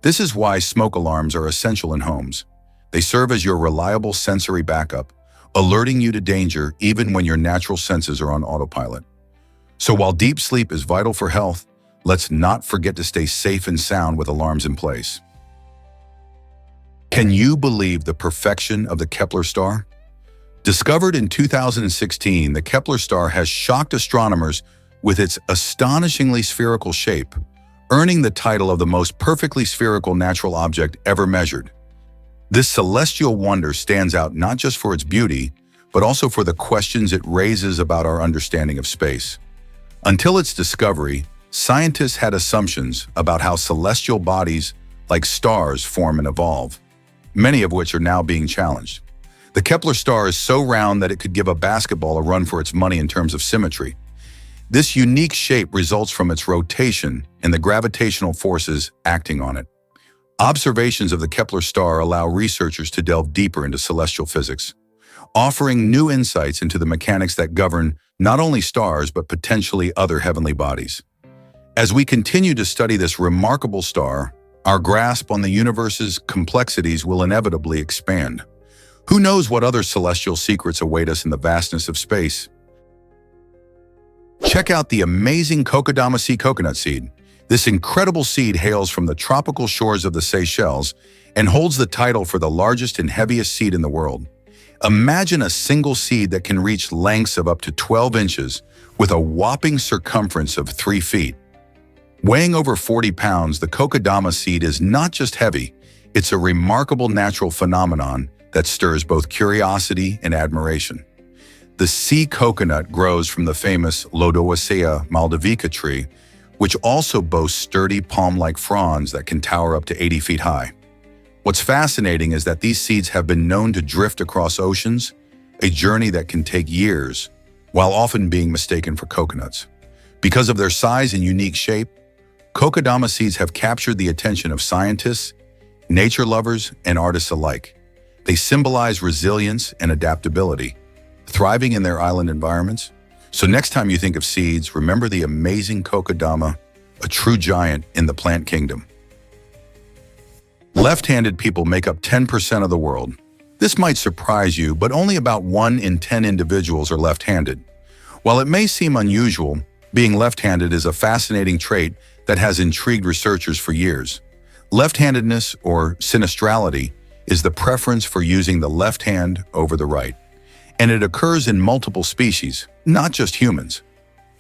This is why smoke alarms are essential in homes. They serve as your reliable sensory backup, alerting you to danger even when your natural senses are on autopilot. So while deep sleep is vital for health, let's not forget to stay safe and sound with alarms in place. Can you believe the perfection of the Kepler star? Discovered in 2016, the Kepler star has shocked astronomers with its astonishingly spherical shape, earning the title of the most perfectly spherical natural object ever measured. This celestial wonder stands out not just for its beauty, but also for the questions it raises about our understanding of space. Until its discovery, scientists had assumptions about how celestial bodies, like stars, form and evolve, many of which are now being challenged. The Kepler star is so round that it could give a basketball a run for its money in terms of symmetry. This unique shape results from its rotation and the gravitational forces acting on it. Observations of the Kepler star allow researchers to delve deeper into celestial physics, offering new insights into the mechanics that govern not only stars but potentially other heavenly bodies. As we continue to study this remarkable star, our grasp on the universe's complexities will inevitably expand. Who knows what other celestial secrets await us in the vastness of space? Check out the amazing Kokodama sea coconut seed. This incredible seed hails from the tropical shores of the Seychelles and holds the title for the largest and heaviest seed in the world. Imagine a single seed that can reach lengths of up to 12 inches with a whopping circumference of 3 feet. Weighing over 40 pounds, the kokedama seed is not just heavy, it's a remarkable natural phenomenon that stirs both curiosity and admiration. The sea coconut grows from the famous Lodoicea malvavica tree, which also boasts sturdy palm-like fronds that can tower up to 80 feet high. What's fascinating is that these seeds have been known to drift across oceans, a journey that can take years, while often being mistaken for coconuts. Because of their size and unique shape, kokedama seeds have captured the attention of scientists, nature lovers, and artists alike. They symbolize resilience and adaptability, thriving in their island environments. So next time you think of seeds, remember the amazing kokedama, a true giant in the plant kingdom. Left-handed people make up 10% of the world. This might surprise you, but only about 1 in 10 individuals are left-handed. While it may seem unusual, being left-handed is a fascinating trait that has intrigued researchers for years. Left-handedness, or sinistrality, is the preference for using the left hand over the right. And it occurs in multiple species, not just humans.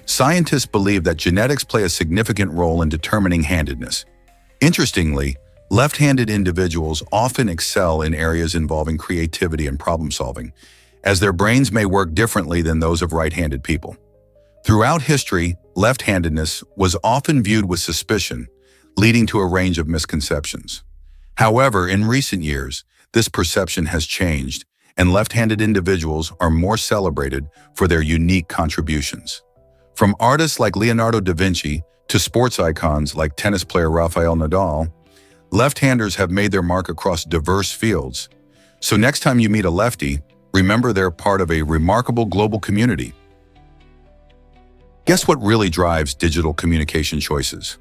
Scientists believe that genetics play a significant role in determining handedness. Interestingly, left-handed individuals often excel in areas involving creativity and problem-solving, as their brains may work differently than those of right-handed people. Throughout history, left-handedness was often viewed with suspicion, leading to a range of misconceptions. However, in recent years, this perception has changed, and left-handed individuals are more celebrated for their unique contributions. From artists like Leonardo da Vinci to sports icons like tennis player Rafael Nadal, left-handers have made their mark across diverse fields. So next time you meet a lefty, remember they're part of a remarkable global community. Guess what really drives digital communication choices?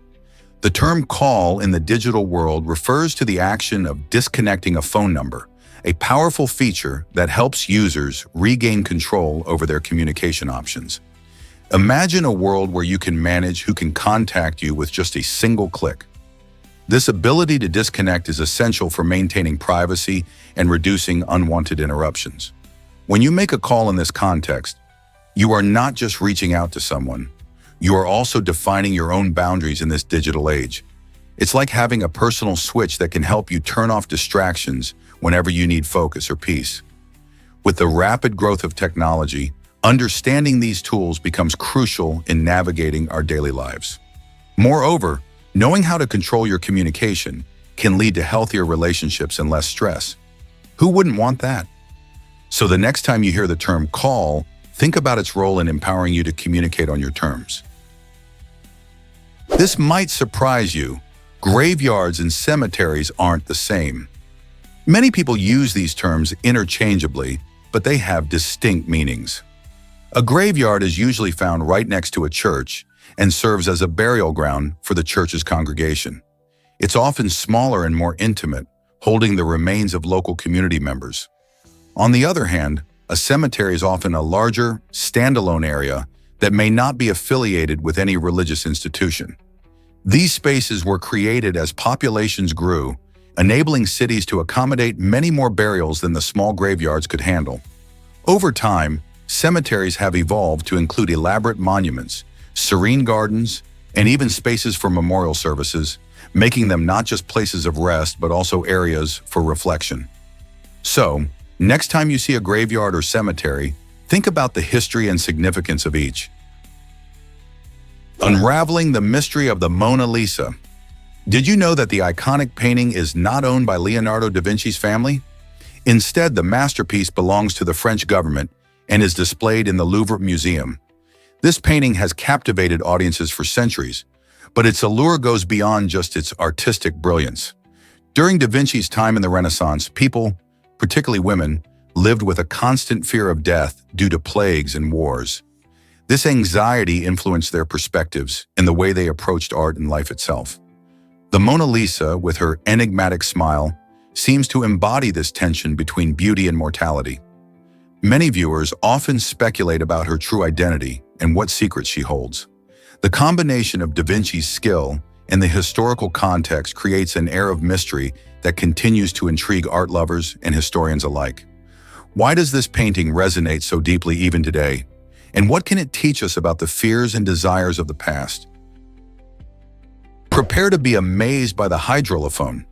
The term call in the digital world refers to the action of disconnecting a phone number, a powerful feature that helps users regain control over their communication options. Imagine a world where you can manage who can contact you with just a single click. This ability to disconnect is essential for maintaining privacy and reducing unwanted interruptions. When you make a call in this context, you are not just reaching out to someone, you are also defining your own boundaries in this digital age. It's like having a personal switch that can help you turn off distractions whenever you need focus or peace. With the rapid growth of technology, understanding these tools becomes crucial in navigating our daily lives. Moreover, knowing how to control your communication can lead to healthier relationships and less stress. Who wouldn't want that? So the next time you hear the term call, think about its role in empowering you to communicate on your terms. This might surprise you. Graveyards and cemeteries aren't the same. Many people use these terms interchangeably, but they have distinct meanings. A graveyard is usually found right next to a church and serves as a burial ground for the church's congregation. It's often smaller and more intimate, holding the remains of local community members. On the other hand, a cemetery is often a larger, standalone area that may not be affiliated with any religious institution. These spaces were created as populations grew, enabling cities to accommodate many more burials than the small graveyards could handle. Over time, cemeteries have evolved to include elaborate monuments, serene gardens, and even spaces for memorial services, making them not just places of rest but also areas for reflection. So, next time you see a graveyard or cemetery, think about the history and significance of each. Unraveling the mystery of the Mona Lisa. Did you know that the iconic painting is not owned by Leonardo da Vinci's family? Instead, the masterpiece belongs to the French government and is displayed in the Louvre Museum. This painting has captivated audiences for centuries, but its allure goes beyond just its artistic brilliance. During da Vinci's time in the Renaissance, people, particularly women, lived with a constant fear of death due to plagues and wars. This anxiety influenced their perspectives and the way they approached art and life itself. The Mona Lisa, with her enigmatic smile, seems to embody this tension between beauty and mortality. Many viewers often speculate about her true identity and what secrets she holds. The combination of da Vinci's skill and the historical context creates an air of mystery that continues to intrigue art lovers and historians alike. Why does this painting resonate so deeply even today? And what can it teach us about the fears and desires of the past? Prepare to be amazed by the hydrolophone.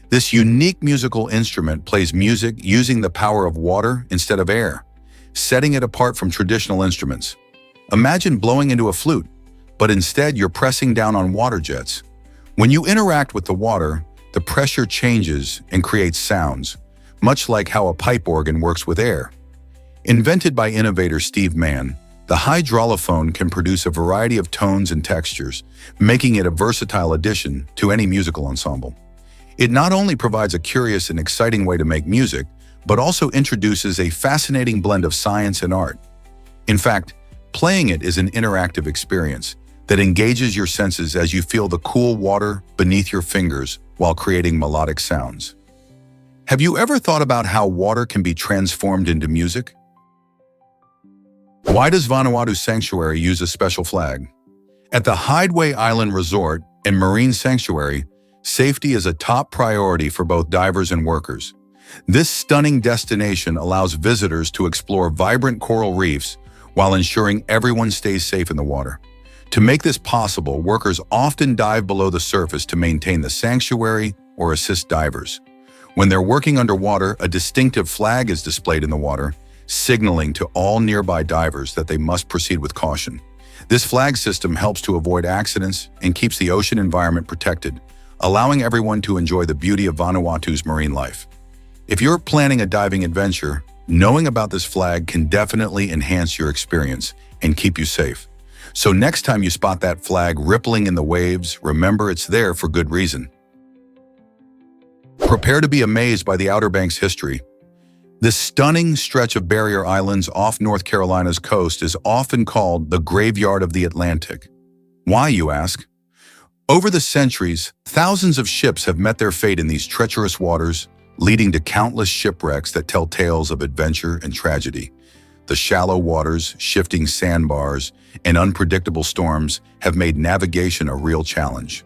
This unique musical instrument plays music using the power of water instead of air, setting it apart from traditional instruments. Imagine blowing into a flute, but instead you're pressing down on water jets. When you interact with the water, the pressure changes and creates sounds, much like how a pipe organ works with air. Invented by innovator Steve Mann, the hydrolophone can produce a variety of tones and textures, making it a versatile addition to any musical ensemble. It not only provides a curious and exciting way to make music, but also introduces a fascinating blend of science and art. In fact, playing it is an interactive experience that engages your senses as you feel the cool water beneath your fingers while creating melodic sounds. Have you ever thought about how water can be transformed into music? Why does Vanuatu Sanctuary use a special flag? At the Hideaway Island Resort and Marine Sanctuary, safety is a top priority for both divers and workers. This stunning destination allows visitors to explore vibrant coral reefs while ensuring everyone stays safe in the water. To make this possible, workers often dive below the surface to maintain the sanctuary or assist divers. When they're working underwater, a distinctive flag is displayed in the water, signaling to all nearby divers that they must proceed with caution. This flag system helps to avoid accidents and keeps the ocean environment protected, allowing everyone to enjoy the beauty of Vanuatu's marine life. If you're planning a diving adventure, knowing about this flag can definitely enhance your experience and keep you safe. So next time you spot that flag rippling in the waves, remember it's there for good reason. Prepare to be amazed by the Outer Banks history. This stunning stretch of barrier islands off North Carolina's coast is often called the graveyard of the Atlantic. Why, you ask? Over the centuries, thousands of ships have met their fate in these treacherous waters, leading to countless shipwrecks that tell tales of adventure and tragedy. The shallow waters, shifting sandbars, and unpredictable storms have made navigation a real challenge,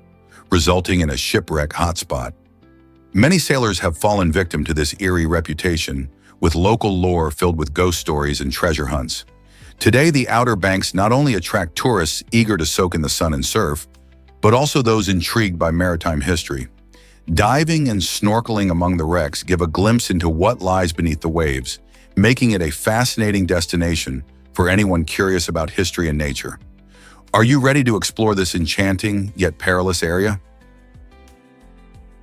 resulting in a shipwreck hotspot. Many sailors have fallen victim to this eerie reputation, with local lore filled with ghost stories and treasure hunts. Today, the Outer Banks not only attract tourists eager to soak in the sun and surf, but also those intrigued by maritime history. Diving and snorkeling among the wrecks give a glimpse into what lies beneath the waves, making it a fascinating destination for anyone curious about history and nature. Are you ready to explore this enchanting yet perilous area?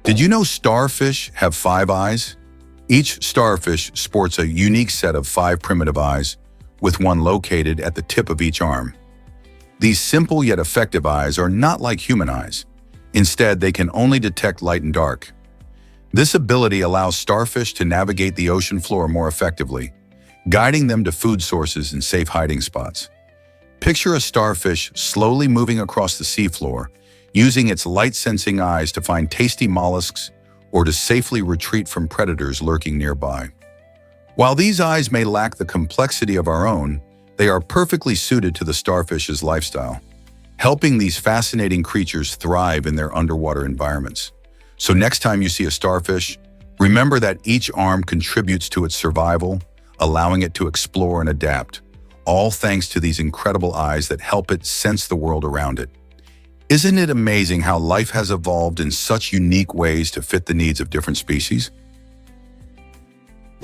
Did you know starfish have 5 eyes? Each starfish sports a unique set of 5 primitive eyes, with one located at the tip of each arm. These simple yet effective eyes are not like human eyes. Instead, they can only detect light and dark. This ability allows starfish to navigate the ocean floor more effectively, guiding them to food sources and safe hiding spots. Picture a starfish slowly moving across the seafloor, using its light-sensing eyes to find tasty mollusks or to safely retreat from predators lurking nearby. While these eyes may lack the complexity of our own, they are perfectly suited to the starfish's lifestyle, helping these fascinating creatures thrive in their underwater environments. So next time you see a starfish, remember that each arm contributes to its survival, allowing it to explore and adapt, all thanks to these incredible eyes that help it sense the world around it. Isn't it amazing how life has evolved in such unique ways to fit the needs of different species?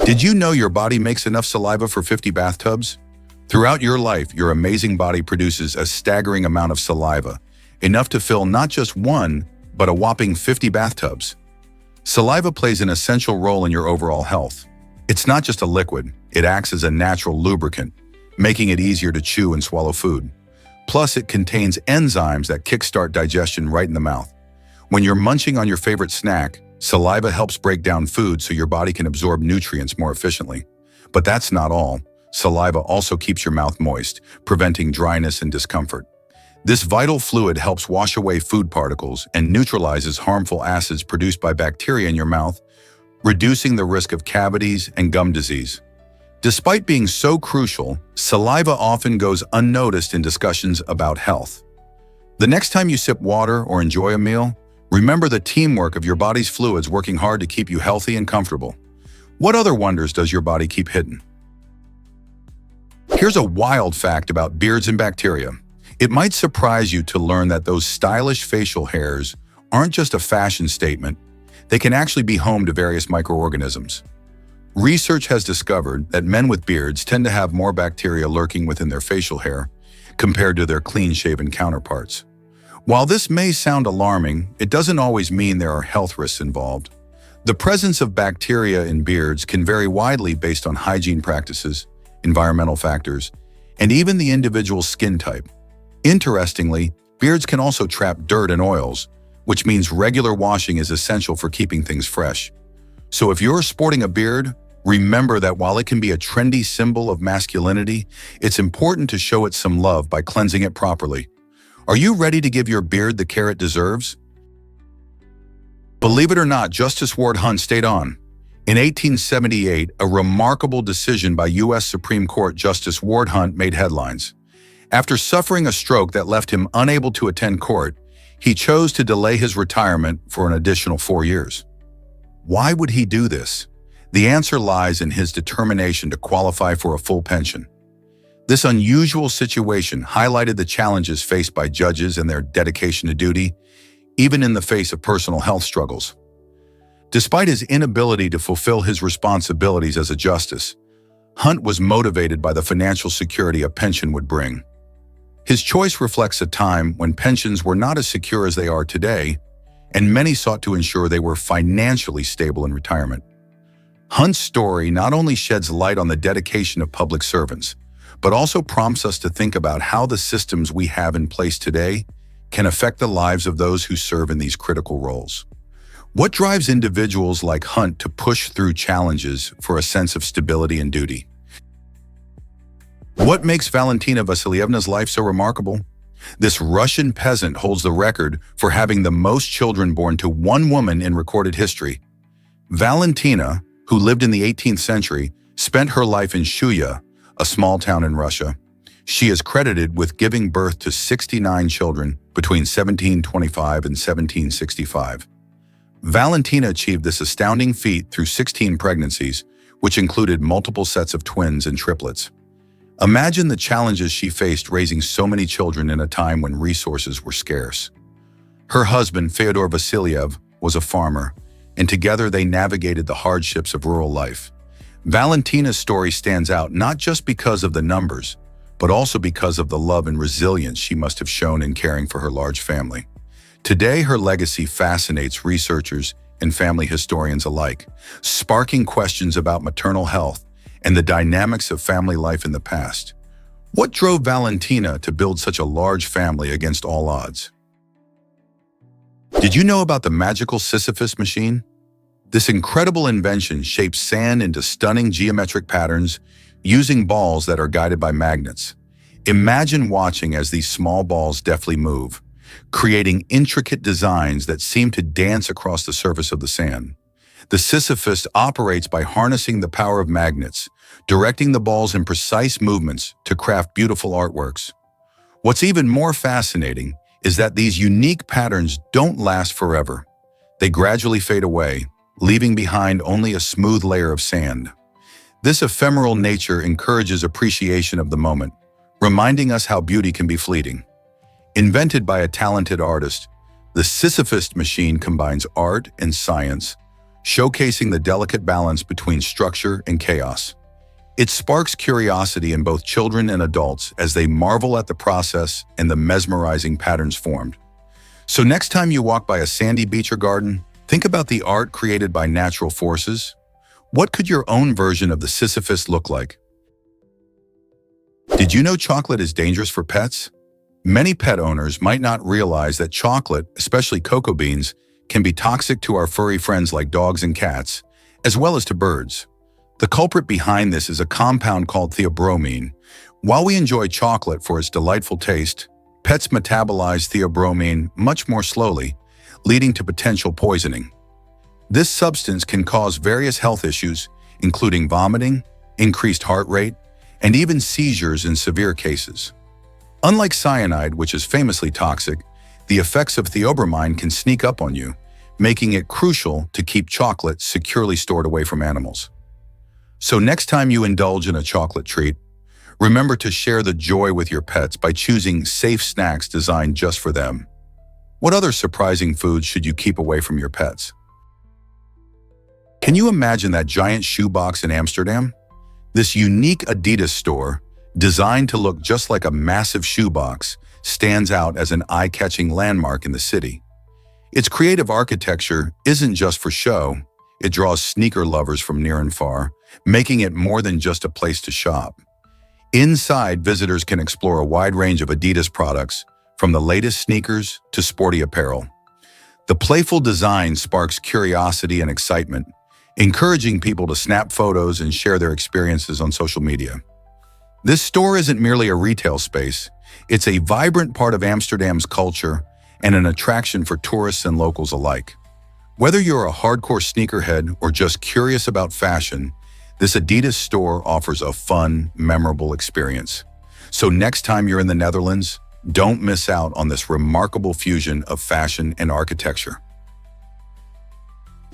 Did you know your body makes enough saliva for 50 bathtubs? Throughout your life, your amazing body produces a staggering amount of saliva, enough to fill not just one, but a whopping 50 bathtubs. Saliva plays an essential role in your overall health. It's not just a liquid, it acts as a natural lubricant, making it easier to chew and swallow food. Plus, it contains enzymes that kickstart digestion right in the mouth. When you're munching on your favorite snack, saliva helps break down food so your body can absorb nutrients more efficiently. But that's not all. Saliva also keeps your mouth moist, preventing dryness and discomfort. This vital fluid helps wash away food particles and neutralizes harmful acids produced by bacteria in your mouth, reducing the risk of cavities and gum disease. Despite being so crucial, saliva often goes unnoticed in discussions about health. The next time you sip water or enjoy a meal, remember the teamwork of your body's fluids working hard to keep you healthy and comfortable. What other wonders does your body keep hidden? Here's a wild fact about beards and bacteria. It might surprise you to learn that those stylish facial hairs aren't just a fashion statement. They can actually be home to various microorganisms. Research has discovered that men with beards tend to have more bacteria lurking within their facial hair compared to their clean-shaven counterparts. While this may sound alarming, it doesn't always mean there are health risks involved. The presence of bacteria in beards can vary widely based on hygiene practices, environmental factors, and even the individual's skin type. Interestingly, beards can also trap dirt and oils, which means regular washing is essential for keeping things fresh. So if you're sporting a beard, remember that while it can be a trendy symbol of masculinity, it's important to show it some love by cleansing it properly. Are you ready to give your beard the care it deserves? Believe it or not, Justice Ward Hunt stayed on. In 1878, a remarkable decision by U.S. Supreme Court Justice Ward Hunt made headlines. After suffering a stroke that left him unable to attend court, he chose to delay his retirement for an additional 4 years. Why would he do this? The answer lies in his determination to qualify for a full pension. This unusual situation highlighted the challenges faced by judges and their dedication to duty, even in the face of personal health struggles. Despite his inability to fulfill his responsibilities as a justice, Hunt was motivated by the financial security a pension would bring. His choice reflects a time when pensions were not as secure as they are today, and many sought to ensure they were financially stable in retirement. Hunt's story not only sheds light on the dedication of public servants, but also prompts us to think about how the systems we have in place today can affect the lives of those who serve in these critical roles. What drives individuals like Hunt to push through challenges for a sense of stability and duty? What makes Valentina Vasilievna's life so remarkable? This Russian peasant holds the record for having the most children born to one woman in recorded history. Valentina, who lived in the 18th century, spent her life in Shuya, a small town in Russia. She is credited with giving birth to 69 children between 1725 and 1765. Valentina achieved this astounding feat through 16 pregnancies, which included multiple sets of twins and triplets. Imagine the challenges she faced raising so many children in a time when resources were scarce. Her husband, Fyodor Vasilyev, was a farmer, and together they navigated the hardships of rural life. Valentina's story stands out not just because of the numbers, but also because of the love and resilience she must have shown in caring for her large family. Today, her legacy fascinates researchers and family historians alike, sparking questions about maternal health and the dynamics of family life in the past. What drove Valentina to build such a large family against all odds? Did you know about the magical Sisyphus machine? This incredible invention shapes sand into stunning geometric patterns using balls that are guided by magnets. Imagine watching as these small balls deftly move, creating intricate designs that seem to dance across the surface of the sand. The Sisyphus operates by harnessing the power of magnets, directing the balls in precise movements to craft beautiful artworks. What's even more fascinating is that these unique patterns don't last forever. They gradually fade away, leaving behind only a smooth layer of sand. This ephemeral nature encourages appreciation of the moment, reminding us how beauty can be fleeting. Invented by a talented artist, the Sisyphus machine combines art and science, showcasing the delicate balance between structure and chaos. It sparks curiosity in both children and adults as they marvel at the process and the mesmerizing patterns formed. So next time you walk by a sandy beach or garden, think about the art created by natural forces. What could your own version of the Sisyphus look like? Did you know chocolate is dangerous for pets? Many pet owners might not realize that chocolate, especially cocoa beans, can be toxic to our furry friends like dogs and cats, as well as to birds. The culprit behind this is a compound called theobromine. While we enjoy chocolate for its delightful taste, pets metabolize theobromine much more slowly, leading to potential poisoning. This substance can cause various health issues, including vomiting, increased heart rate, and even seizures in severe cases. Unlike cyanide, which is famously toxic, the effects of theobromine can sneak up on you, making it crucial to keep chocolate securely stored away from animals. So next time you indulge in a chocolate treat, remember to share the joy with your pets by choosing safe snacks designed just for them. What other surprising foods should you keep away from your pets? Can you imagine that giant shoebox in Amsterdam? This unique Adidas store, designed to look just like a massive shoebox, stands out as an eye-catching landmark in the city. Its creative architecture isn't just for show, it draws sneaker lovers from near and far, making it more than just a place to shop. Inside, visitors can explore a wide range of Adidas products, from the latest sneakers to sporty apparel. The playful design sparks curiosity and excitement, encouraging people to snap photos and share their experiences on social media. This store isn't merely a retail space, it's a vibrant part of Amsterdam's culture and an attraction for tourists and locals alike. Whether you're a hardcore sneakerhead or just curious about fashion, this Adidas store offers a fun, memorable experience. So next time you're in the Netherlands, don't miss out on this remarkable fusion of fashion and architecture.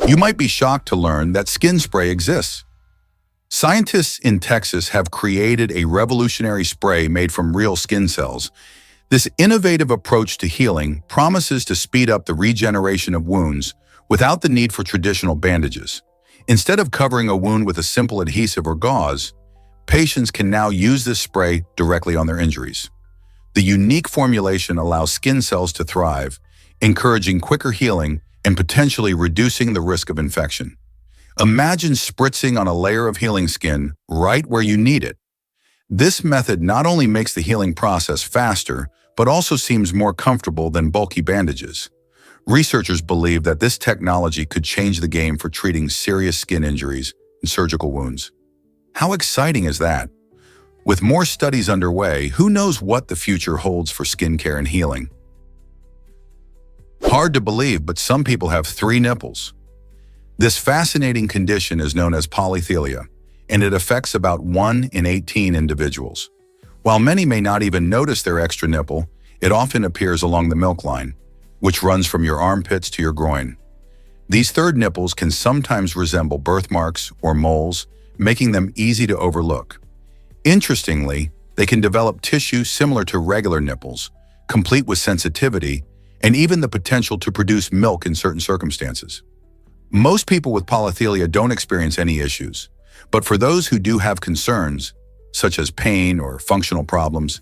You might be shocked to learn that skin spray exists. Scientists in Texas have created a revolutionary spray made from real skin cells. This innovative approach to healing promises to speed up the regeneration of wounds without the need for traditional bandages. Instead of covering a wound with a simple adhesive or gauze, patients can now use this spray directly on their injuries. The unique formulation allows skin cells to thrive, encouraging quicker healing and potentially reducing the risk of infection. Imagine spritzing on a layer of healing skin right where you need it. This method not only makes the healing process faster, but also seems more comfortable than bulky bandages. Researchers believe that this technology could change the game for treating serious skin injuries and surgical wounds. How exciting is that? With more studies underway, who knows what the future holds for skincare and healing? Hard to believe, but some people have 3 nipples. This fascinating condition is known as polythelia, and it affects about 1 in 18 individuals. While many may not even notice their extra nipple, it often appears along the milk line, which runs from your armpits to your groin. These third nipples can sometimes resemble birthmarks or moles, making them easy to overlook. Interestingly, they can develop tissue similar to regular nipples, complete with sensitivity, and even the potential to produce milk in certain circumstances. Most people with polythelia don't experience any issues, but for those who do have concerns, such as pain or functional problems,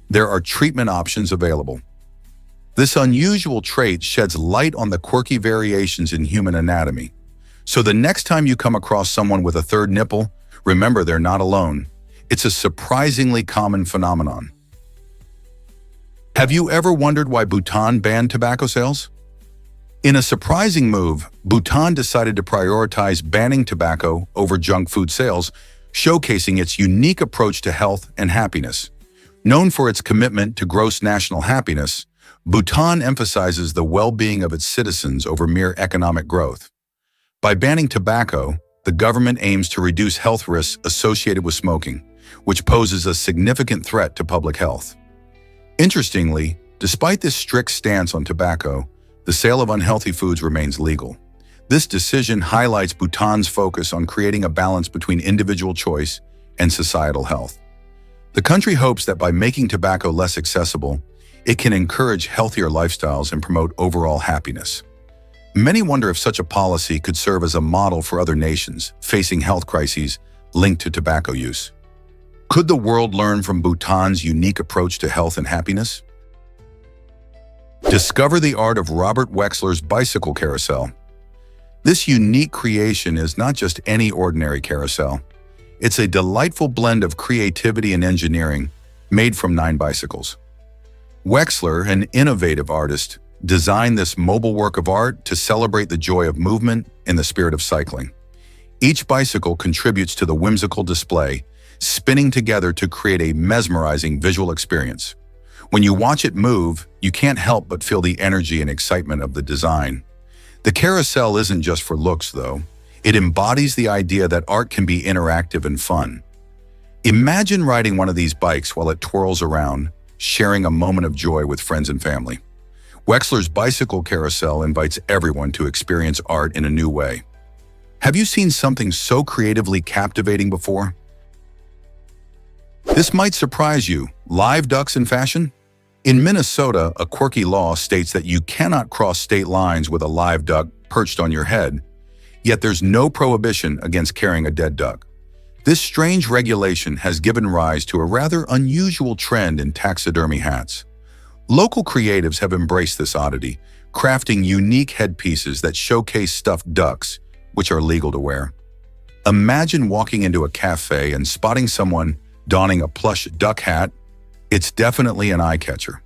there are treatment options available. This unusual trait sheds light on the quirky variations in human anatomy. So the next time you come across someone with a third nipple, remember they're not alone. It's a surprisingly common phenomenon. Have you ever wondered why Bhutan banned tobacco sales? In a surprising move, Bhutan decided to prioritize banning tobacco over junk food sales, showcasing its unique approach to health and happiness. Known for its commitment to gross national happiness, Bhutan emphasizes the well-being of its citizens over mere economic growth. By banning tobacco, the government aims to reduce health risks associated with smoking, which poses a significant threat to public health. Interestingly, despite this strict stance on tobacco, the sale of unhealthy foods remains legal. This decision highlights Bhutan's focus on creating a balance between individual choice and societal health. The country hopes that by making tobacco less accessible, it can encourage healthier lifestyles and promote overall happiness. Many wonder if such a policy could serve as a model for other nations facing health crises linked to tobacco use. Could the world learn from Bhutan's unique approach to health and happiness? Discover the art of Robert Wexler's bicycle carousel. This unique creation is not just any ordinary carousel. It's a delightful blend of creativity and engineering made from 9 bicycles. Wexler, an innovative artist, designed this mobile work of art to celebrate the joy of movement and the spirit of cycling. Each bicycle contributes to the whimsical display, spinning together to create a mesmerizing visual experience. When you watch it move, you can't help but feel the energy and excitement of the design. The carousel isn't just for looks, though. It embodies the idea that art can be interactive and fun. Imagine riding one of these bikes while it twirls around, sharing a moment of joy with friends and family. Wexler's bicycle carousel invites everyone to experience art in a new way. Have you seen something so creatively captivating before? This might surprise you. Live ducks in fashion? In Minnesota, a quirky law states that you cannot cross state lines with a live duck perched on your head, yet there's no prohibition against carrying a dead duck. This strange regulation has given rise to a rather unusual trend in taxidermy hats. Local creatives have embraced this oddity, crafting unique headpieces that showcase stuffed ducks, which are legal to wear. Imagine walking into a cafe and spotting someone donning a plush duck hat. It's definitely an eye-catcher.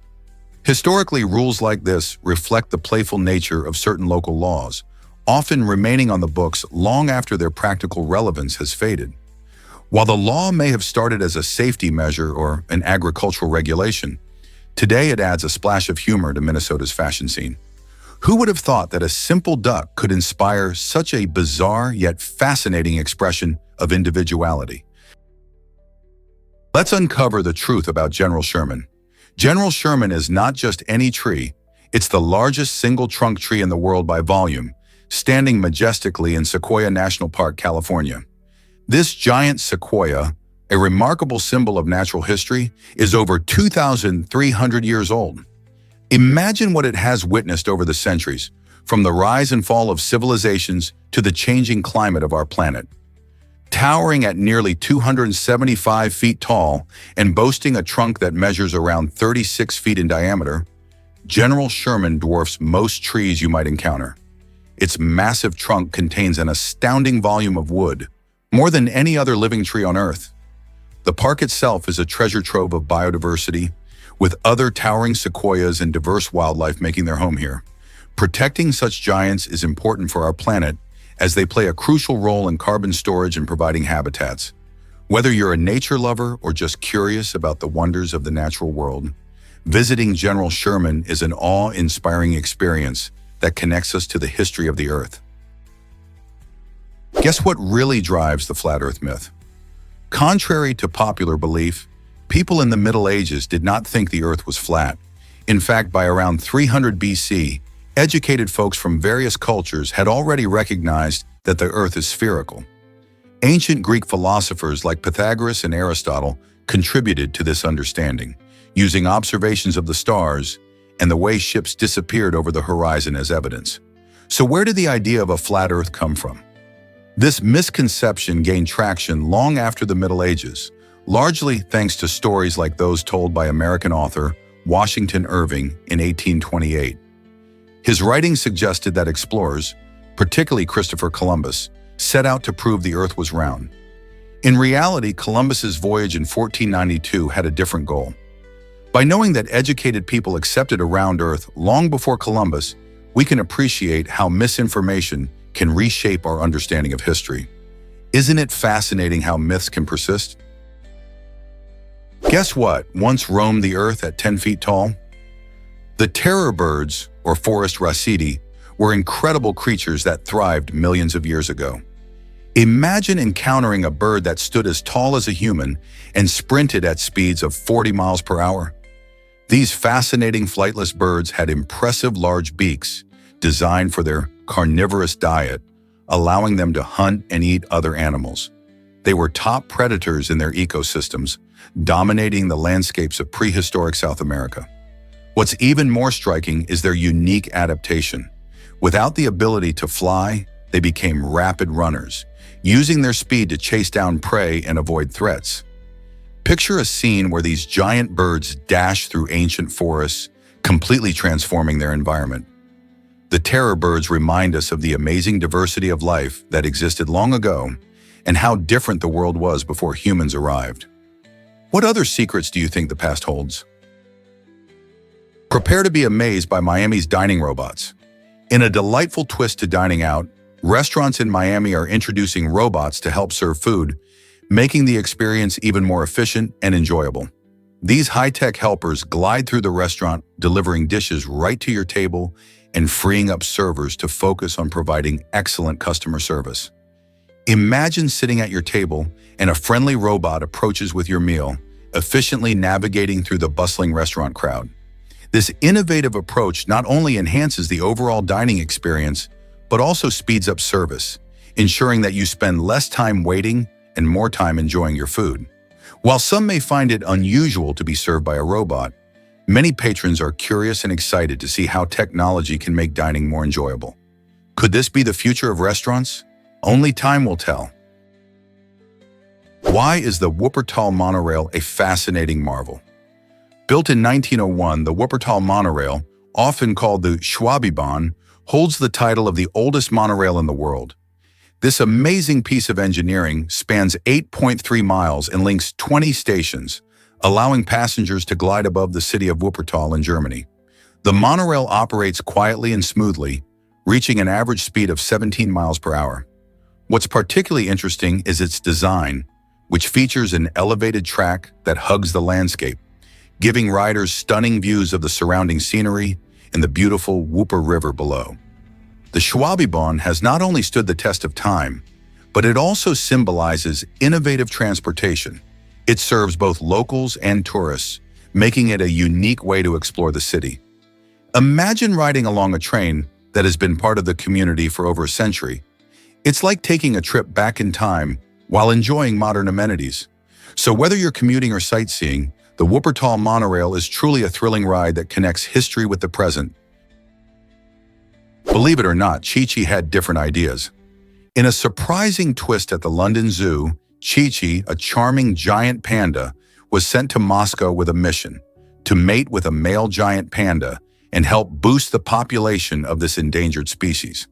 Historically, rules like this reflect the playful nature of certain local laws, often remaining on the books long after their practical relevance has faded. While the law may have started as a safety measure or an agricultural regulation, today it adds a splash of humor to Minnesota's fashion scene. Who would have thought that a simple duck could inspire such a bizarre yet fascinating expression of individuality? Let's uncover the truth about General Sherman. General Sherman is not just any tree, it's the largest single trunk tree in the world by volume, standing majestically in Sequoia National Park, California. This giant sequoia, a remarkable symbol of natural history, is over 2,300 years old. Imagine what it has witnessed over the centuries, from the rise and fall of civilizations to the changing climate of our planet. Towering at nearly 275 feet tall and boasting a trunk that measures around 36 feet in diameter, General Sherman dwarfs most trees you might encounter. Its massive trunk contains an astounding volume of wood, more than any other living tree on Earth. The park itself is a treasure trove of biodiversity, with other towering sequoias and diverse wildlife making their home here. Protecting such giants is important for our planet, as they play a crucial role in carbon storage and providing habitats. Whether you're a nature lover or just curious about the wonders of the natural world, visiting General Sherman is an awe-inspiring experience that connects us to the history of the Earth. Guess what really drives the flat Earth myth? Contrary to popular belief, people in the Middle Ages did not think the Earth was flat. In fact, by around 300 BC, educated folks from various cultures had already recognized that the Earth is spherical. Ancient Greek philosophers like Pythagoras and Aristotle contributed to this understanding, using observations of the stars and the way ships disappeared over the horizon as evidence. So where did the idea of a flat Earth come from? This misconception gained traction long after the Middle Ages, largely thanks to stories like those told by American author Washington Irving in 1828. His writings suggested that explorers, particularly Christopher Columbus, set out to prove the Earth was round. In reality, Columbus's voyage in 1492 had a different goal. By knowing that educated people accepted a round Earth long before Columbus, we can appreciate how misinformation can reshape our understanding of history. Isn't it fascinating how myths can persist? Guess what once roamed the Earth at 10 feet tall? The terror birds, or Forest Racidi, were incredible creatures that thrived millions of years ago. Imagine encountering a bird that stood as tall as a human and sprinted at speeds of 40 miles per hour. These fascinating flightless birds had impressive large beaks designed for their carnivorous diet, allowing them to hunt and eat other animals. They were top predators in their ecosystems, dominating the landscapes of prehistoric South America. What's even more striking is their unique adaptation. Without the ability to fly, they became rapid runners, using their speed to chase down prey and avoid threats. Picture a scene where these giant birds dash through ancient forests, completely transforming their environment. The terror birds remind us of the amazing diversity of life that existed long ago and how different the world was before humans arrived. What other secrets do you think the past holds? Prepare to be amazed by Miami's dining robots. In a delightful twist to dining out, restaurants in Miami are introducing robots to help serve food, making the experience even more efficient and enjoyable. These high-tech helpers glide through the restaurant, delivering dishes right to your table and freeing up servers to focus on providing excellent customer service. Imagine sitting at your table and a friendly robot approaches with your meal, efficiently navigating through the bustling restaurant crowd. This innovative approach not only enhances the overall dining experience, but also speeds up service, ensuring that you spend less time waiting and more time enjoying your food. While some may find it unusual to be served by a robot, many patrons are curious and excited to see how technology can make dining more enjoyable. Could this be the future of restaurants? Only time will tell. Why is the Wuppertal monorail a fascinating marvel? Built in 1901, the Wuppertal monorail, often called the Schwabebahn, holds the title of the oldest monorail in the world. This amazing piece of engineering spans 8.3 miles and links 20 stations, allowing passengers to glide above the city of Wuppertal in Germany. The monorail operates quietly and smoothly, reaching an average speed of 17 miles per hour. What's particularly interesting is its design, which features an elevated track that hugs the landscape, giving riders stunning views of the surrounding scenery and the beautiful Wupper River below. The Schwabebahn has not only stood the test of time, but it also symbolizes innovative transportation. It serves both locals and tourists, making it a unique way to explore the city. Imagine riding along a train that has been part of the community for over a century. It's like taking a trip back in time while enjoying modern amenities. So whether you're commuting or sightseeing, the Wuppertal monorail is truly a thrilling ride that connects history with the present. Believe it or not, Chi-Chi had different ideas. In a surprising twist at the London Zoo, Chi-Chi, a charming giant panda, was sent to Moscow with a mission to mate with a male giant panda and help boost the population of this endangered species.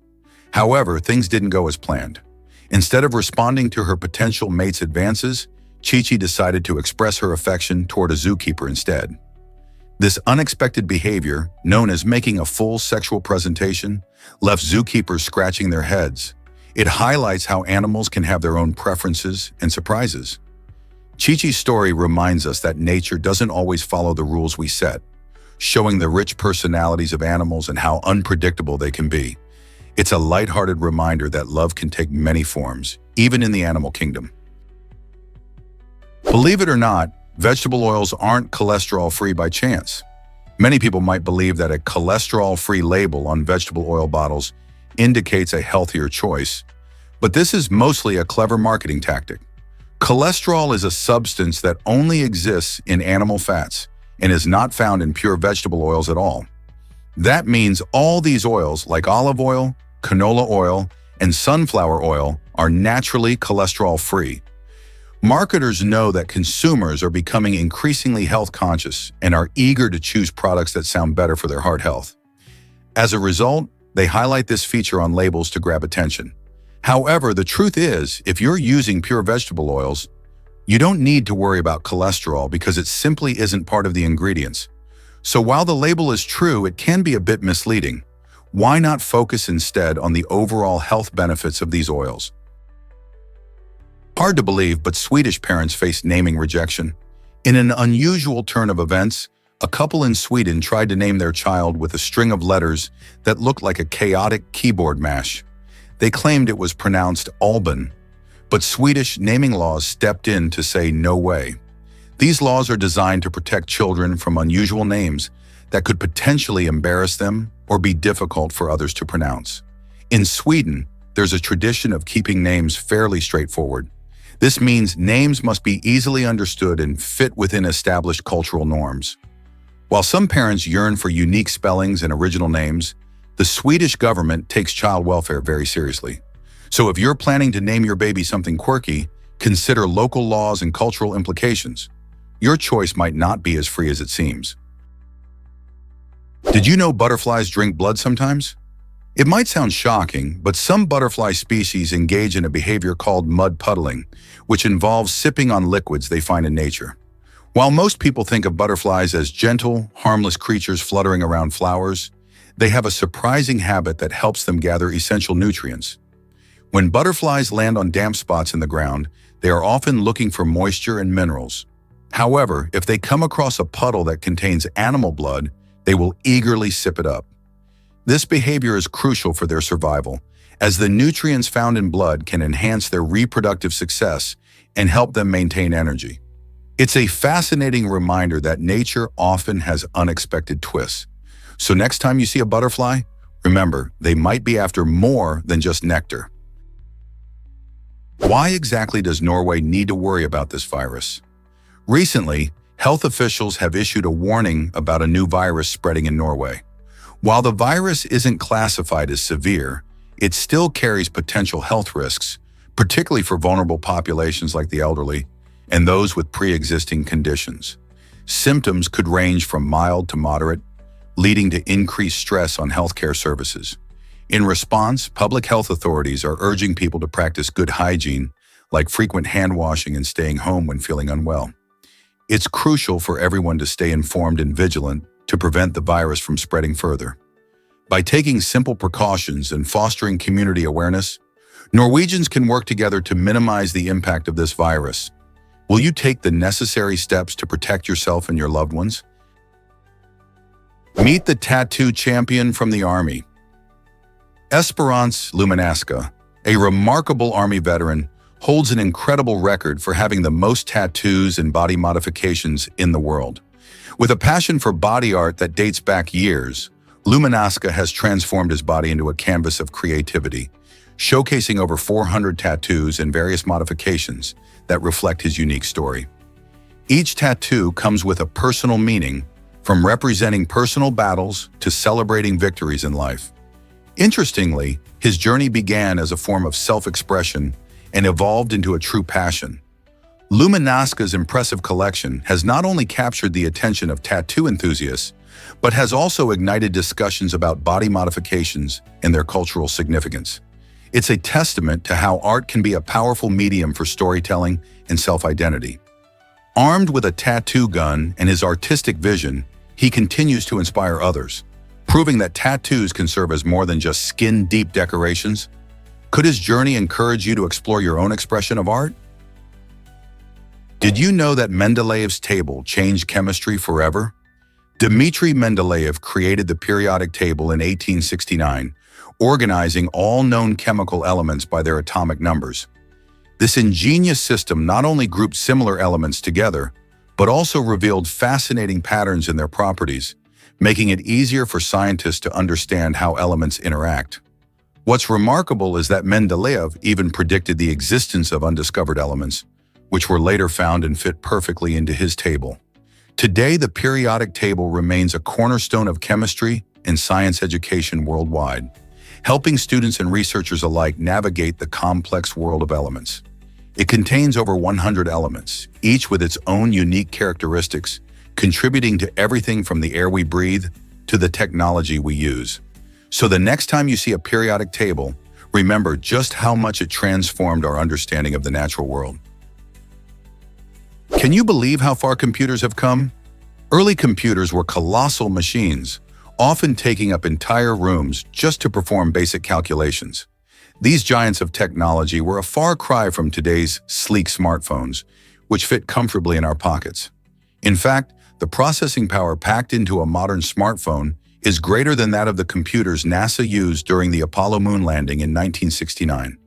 However, things didn't go as planned. Instead of responding to her potential mate's advances, Chi-Chi decided to express her affection toward a zookeeper instead. This unexpected behavior, known as making a full sexual presentation, left zookeepers scratching their heads. It highlights how animals can have their own preferences and surprises. Chi-Chi's story reminds us that nature doesn't always follow the rules we set, showing the rich personalities of animals and how unpredictable they can be. It's a lighthearted reminder that love can take many forms, even in the animal kingdom. Believe it or not, vegetable oils aren't cholesterol-free by chance. Many people might believe that a cholesterol-free label on vegetable oil bottles indicates a healthier choice, but this is mostly a clever marketing tactic. Cholesterol is a substance that only exists in animal fats and is not found in pure vegetable oils at all. That means all these oils, like olive oil, canola oil, and sunflower oil, are naturally cholesterol-free. Marketers know that consumers are becoming increasingly health conscious and are eager to choose products that sound better for their heart health. As a result, they highlight this feature on labels to grab attention. However, the truth is, if you're using pure vegetable oils, you don't need to worry about cholesterol because it simply isn't part of the ingredients. So while the label is true, it can be a bit misleading. Why not focus instead on the overall health benefits of these oils? Hard to believe, but Swedish parents face naming rejection. In an unusual turn of events, a couple in Sweden tried to name their child with a string of letters that looked like a chaotic keyboard mash. They claimed it was pronounced Alban, but Swedish naming laws stepped in to say no way. These laws are designed to protect children from unusual names that could potentially embarrass them or be difficult for others to pronounce. In Sweden, there's a tradition of keeping names fairly straightforward. This means names must be easily understood and fit within established cultural norms. While some parents yearn for unique spellings and original names, the Swedish government takes child welfare very seriously. So if you're planning to name your baby something quirky, consider local laws and cultural implications. Your choice might not be as free as it seems. Did you know butterflies drink blood sometimes? It might sound shocking, but some butterfly species engage in a behavior called mud puddling, which involves sipping on liquids they find in nature. While most people think of butterflies as gentle, harmless creatures fluttering around flowers, they have a surprising habit that helps them gather essential nutrients. When butterflies land on damp spots in the ground, they are often looking for moisture and minerals. However, if they come across a puddle that contains animal blood, they will eagerly sip it up. This behavior is crucial for their survival, as the nutrients found in blood can enhance their reproductive success and help them maintain energy. It's a fascinating reminder that nature often has unexpected twists. So next time you see a butterfly, remember, they might be after more than just nectar. Why exactly does Norway need to worry about this virus? Recently, health officials have issued a warning about a new virus spreading in Norway. While the virus isn't classified as severe, it still carries potential health risks, particularly for vulnerable populations like the elderly and those with pre-existing conditions. Symptoms could range from mild to moderate, leading to increased stress on healthcare services. In response, public health authorities are urging people to practice good hygiene, like frequent hand washing and staying home when feeling unwell. It's crucial for everyone to stay informed and vigilant to prevent the virus from spreading further. By taking simple precautions and fostering community awareness, Norwegians can work together to minimize the impact of this virus. Will you take the necessary steps to protect yourself and your loved ones? Meet the tattoo champion from the Army. Esperance Luminasca, a remarkable Army veteran, holds an incredible record for having the most tattoos and body modifications in the world. With a passion for body art that dates back years, Luminasca has transformed his body into a canvas of creativity, showcasing over 400 tattoos and various modifications that reflect his unique story. Each tattoo comes with a personal meaning, from representing personal battles to celebrating victories in life. Interestingly, his journey began as a form of self-expression and evolved into a true passion. Luminasca's impressive collection has not only captured the attention of tattoo enthusiasts, but has also ignited discussions about body modifications and their cultural significance. It's a testament to how art can be a powerful medium for storytelling and self-identity. Armed with a tattoo gun and his artistic vision, he continues to inspire others, proving that tattoos can serve as more than just skin-deep decorations. Could his journey encourage you to explore your own expression of art? Did you know that Mendeleev's table changed chemistry forever? Dmitri Mendeleev created the periodic table in 1869, organizing all known chemical elements by their atomic numbers. This ingenious system not only grouped similar elements together, but also revealed fascinating patterns in their properties, making it easier for scientists to understand how elements interact. What's remarkable is that Mendeleev even predicted the existence of undiscovered elements, which were later found and fit perfectly into his table. Today, the periodic table remains a cornerstone of chemistry and science education worldwide, helping students and researchers alike navigate the complex world of elements. It contains over 100 elements, each with its own unique characteristics, contributing to everything from the air we breathe to the technology we use. So the next time you see a periodic table, remember just how much it transformed our understanding of the natural world. Can you believe how far computers have come? Early computers were colossal machines, often taking up entire rooms just to perform basic calculations. These giants of technology were a far cry from today's sleek smartphones, which fit comfortably in our pockets. In fact, the processing power packed into a modern smartphone is greater than that of the computers NASA used during the Apollo moon landing in 1969.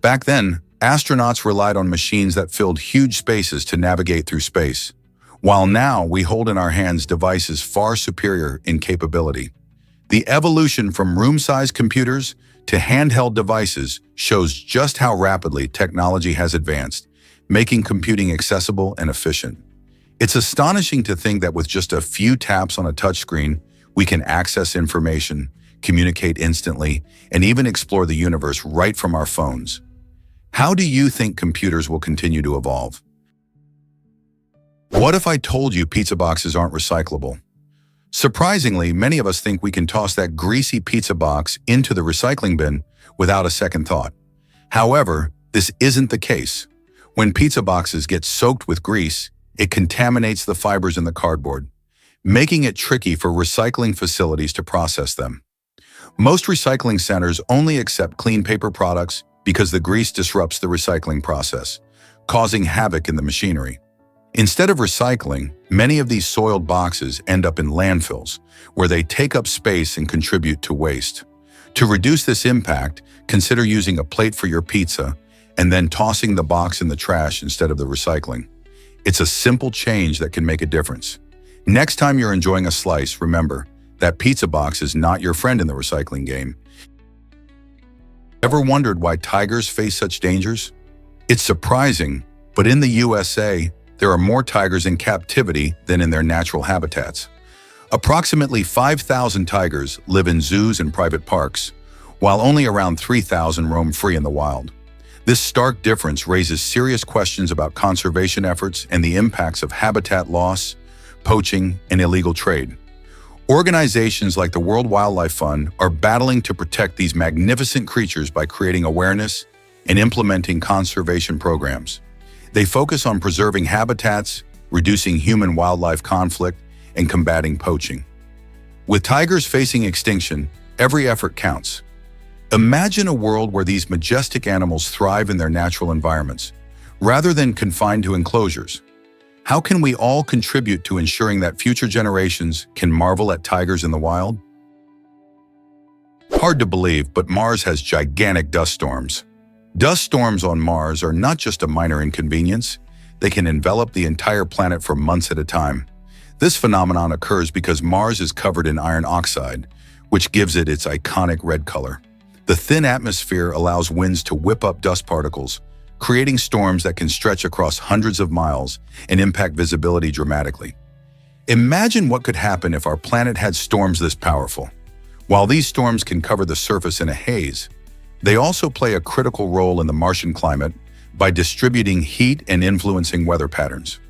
Back then, astronauts relied on machines that filled huge spaces to navigate through space, while now we hold in our hands devices far superior in capability. The evolution from room-sized computers to handheld devices shows just how rapidly technology has advanced, making computing accessible and efficient. It's astonishing to think that with just a few taps on a touchscreen, we can access information, communicate instantly, and even explore the universe right from our phones. How do you think computers will continue to evolve? What if I told you pizza boxes aren't recyclable? Surprisingly, many of us think we can toss that greasy pizza box into the recycling bin without a second thought. However, this isn't the case. When pizza boxes get soaked with grease, it contaminates the fibers in the cardboard, making it tricky for recycling facilities to process them. Most recycling centers only accept clean paper products because the grease disrupts the recycling process, causing havoc in the machinery. Instead of recycling, many of these soiled boxes end up in landfills, where they take up space and contribute to waste. To reduce this impact, consider using a plate for your pizza and then tossing the box in the trash instead of the recycling. It's a simple change that can make a difference. Next time you're enjoying a slice, remember that pizza box is not your friend in the recycling game. Ever wondered why tigers face such dangers? It's surprising, but in the USA, there are more tigers in captivity than in their natural habitats. Approximately 5,000 tigers live in zoos and private parks, while only around 3,000 roam free in the wild. This stark difference raises serious questions about conservation efforts and the impacts of habitat loss, poaching, and illegal trade. Organizations like the World Wildlife Fund are battling to protect these magnificent creatures by creating awareness and implementing conservation programs. They focus on preserving habitats, reducing human-wildlife conflict, and combating poaching. With tigers facing extinction, every effort counts. Imagine a world where these majestic animals thrive in their natural environments, rather than confined to enclosures. How can we all contribute to ensuring that future generations can marvel at tigers in the wild? Hard to believe, but Mars has gigantic dust storms. Dust storms on Mars are not just a minor inconvenience. They can envelop the entire planet for months at a time. This phenomenon occurs because Mars is covered in iron oxide, which gives it its iconic red color. The thin atmosphere allows winds to whip up dust particles, creating storms that can stretch across hundreds of miles and impact visibility dramatically. Imagine what could happen if our planet had storms this powerful. While these storms can cover the surface in a haze, they also play a critical role in the Martian climate by distributing heat and influencing weather patterns.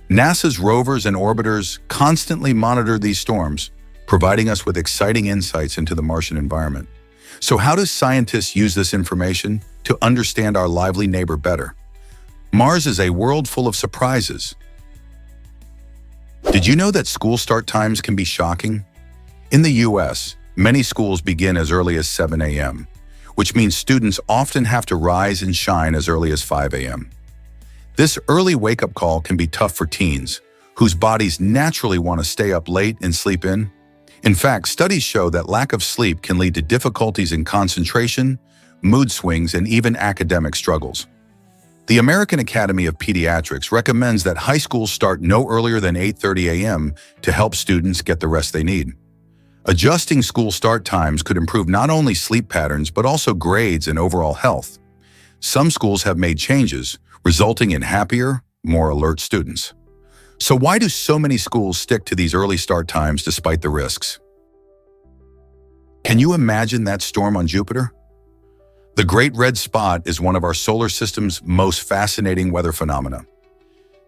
NASA's rovers and orbiters constantly monitor these storms, providing us with exciting insights into the Martian environment. So how do scientists use this information to understand our lively neighbor better? Mars is a world full of surprises. Did you know that school start times can be shocking? In the US, many schools begin as early as 7 a.m., which means students often have to rise and shine as early as 5 a.m. This early wake-up call can be tough for teens, whose bodies naturally want to stay up late and sleep in. In fact, studies show that lack of sleep can lead to difficulties in concentration, mood swings, and even academic struggles. The American Academy of Pediatrics recommends that high schools start no earlier than 8:30 a.m. to help students get the rest they need. Adjusting school start times could improve not only sleep patterns but also grades and overall health. Some schools have made changes, resulting in happier, more alert students. So why do so many schools stick to these early start times despite the risks? Can you imagine that storm on Jupiter? The Great Red Spot is one of our solar system's most fascinating weather phenomena.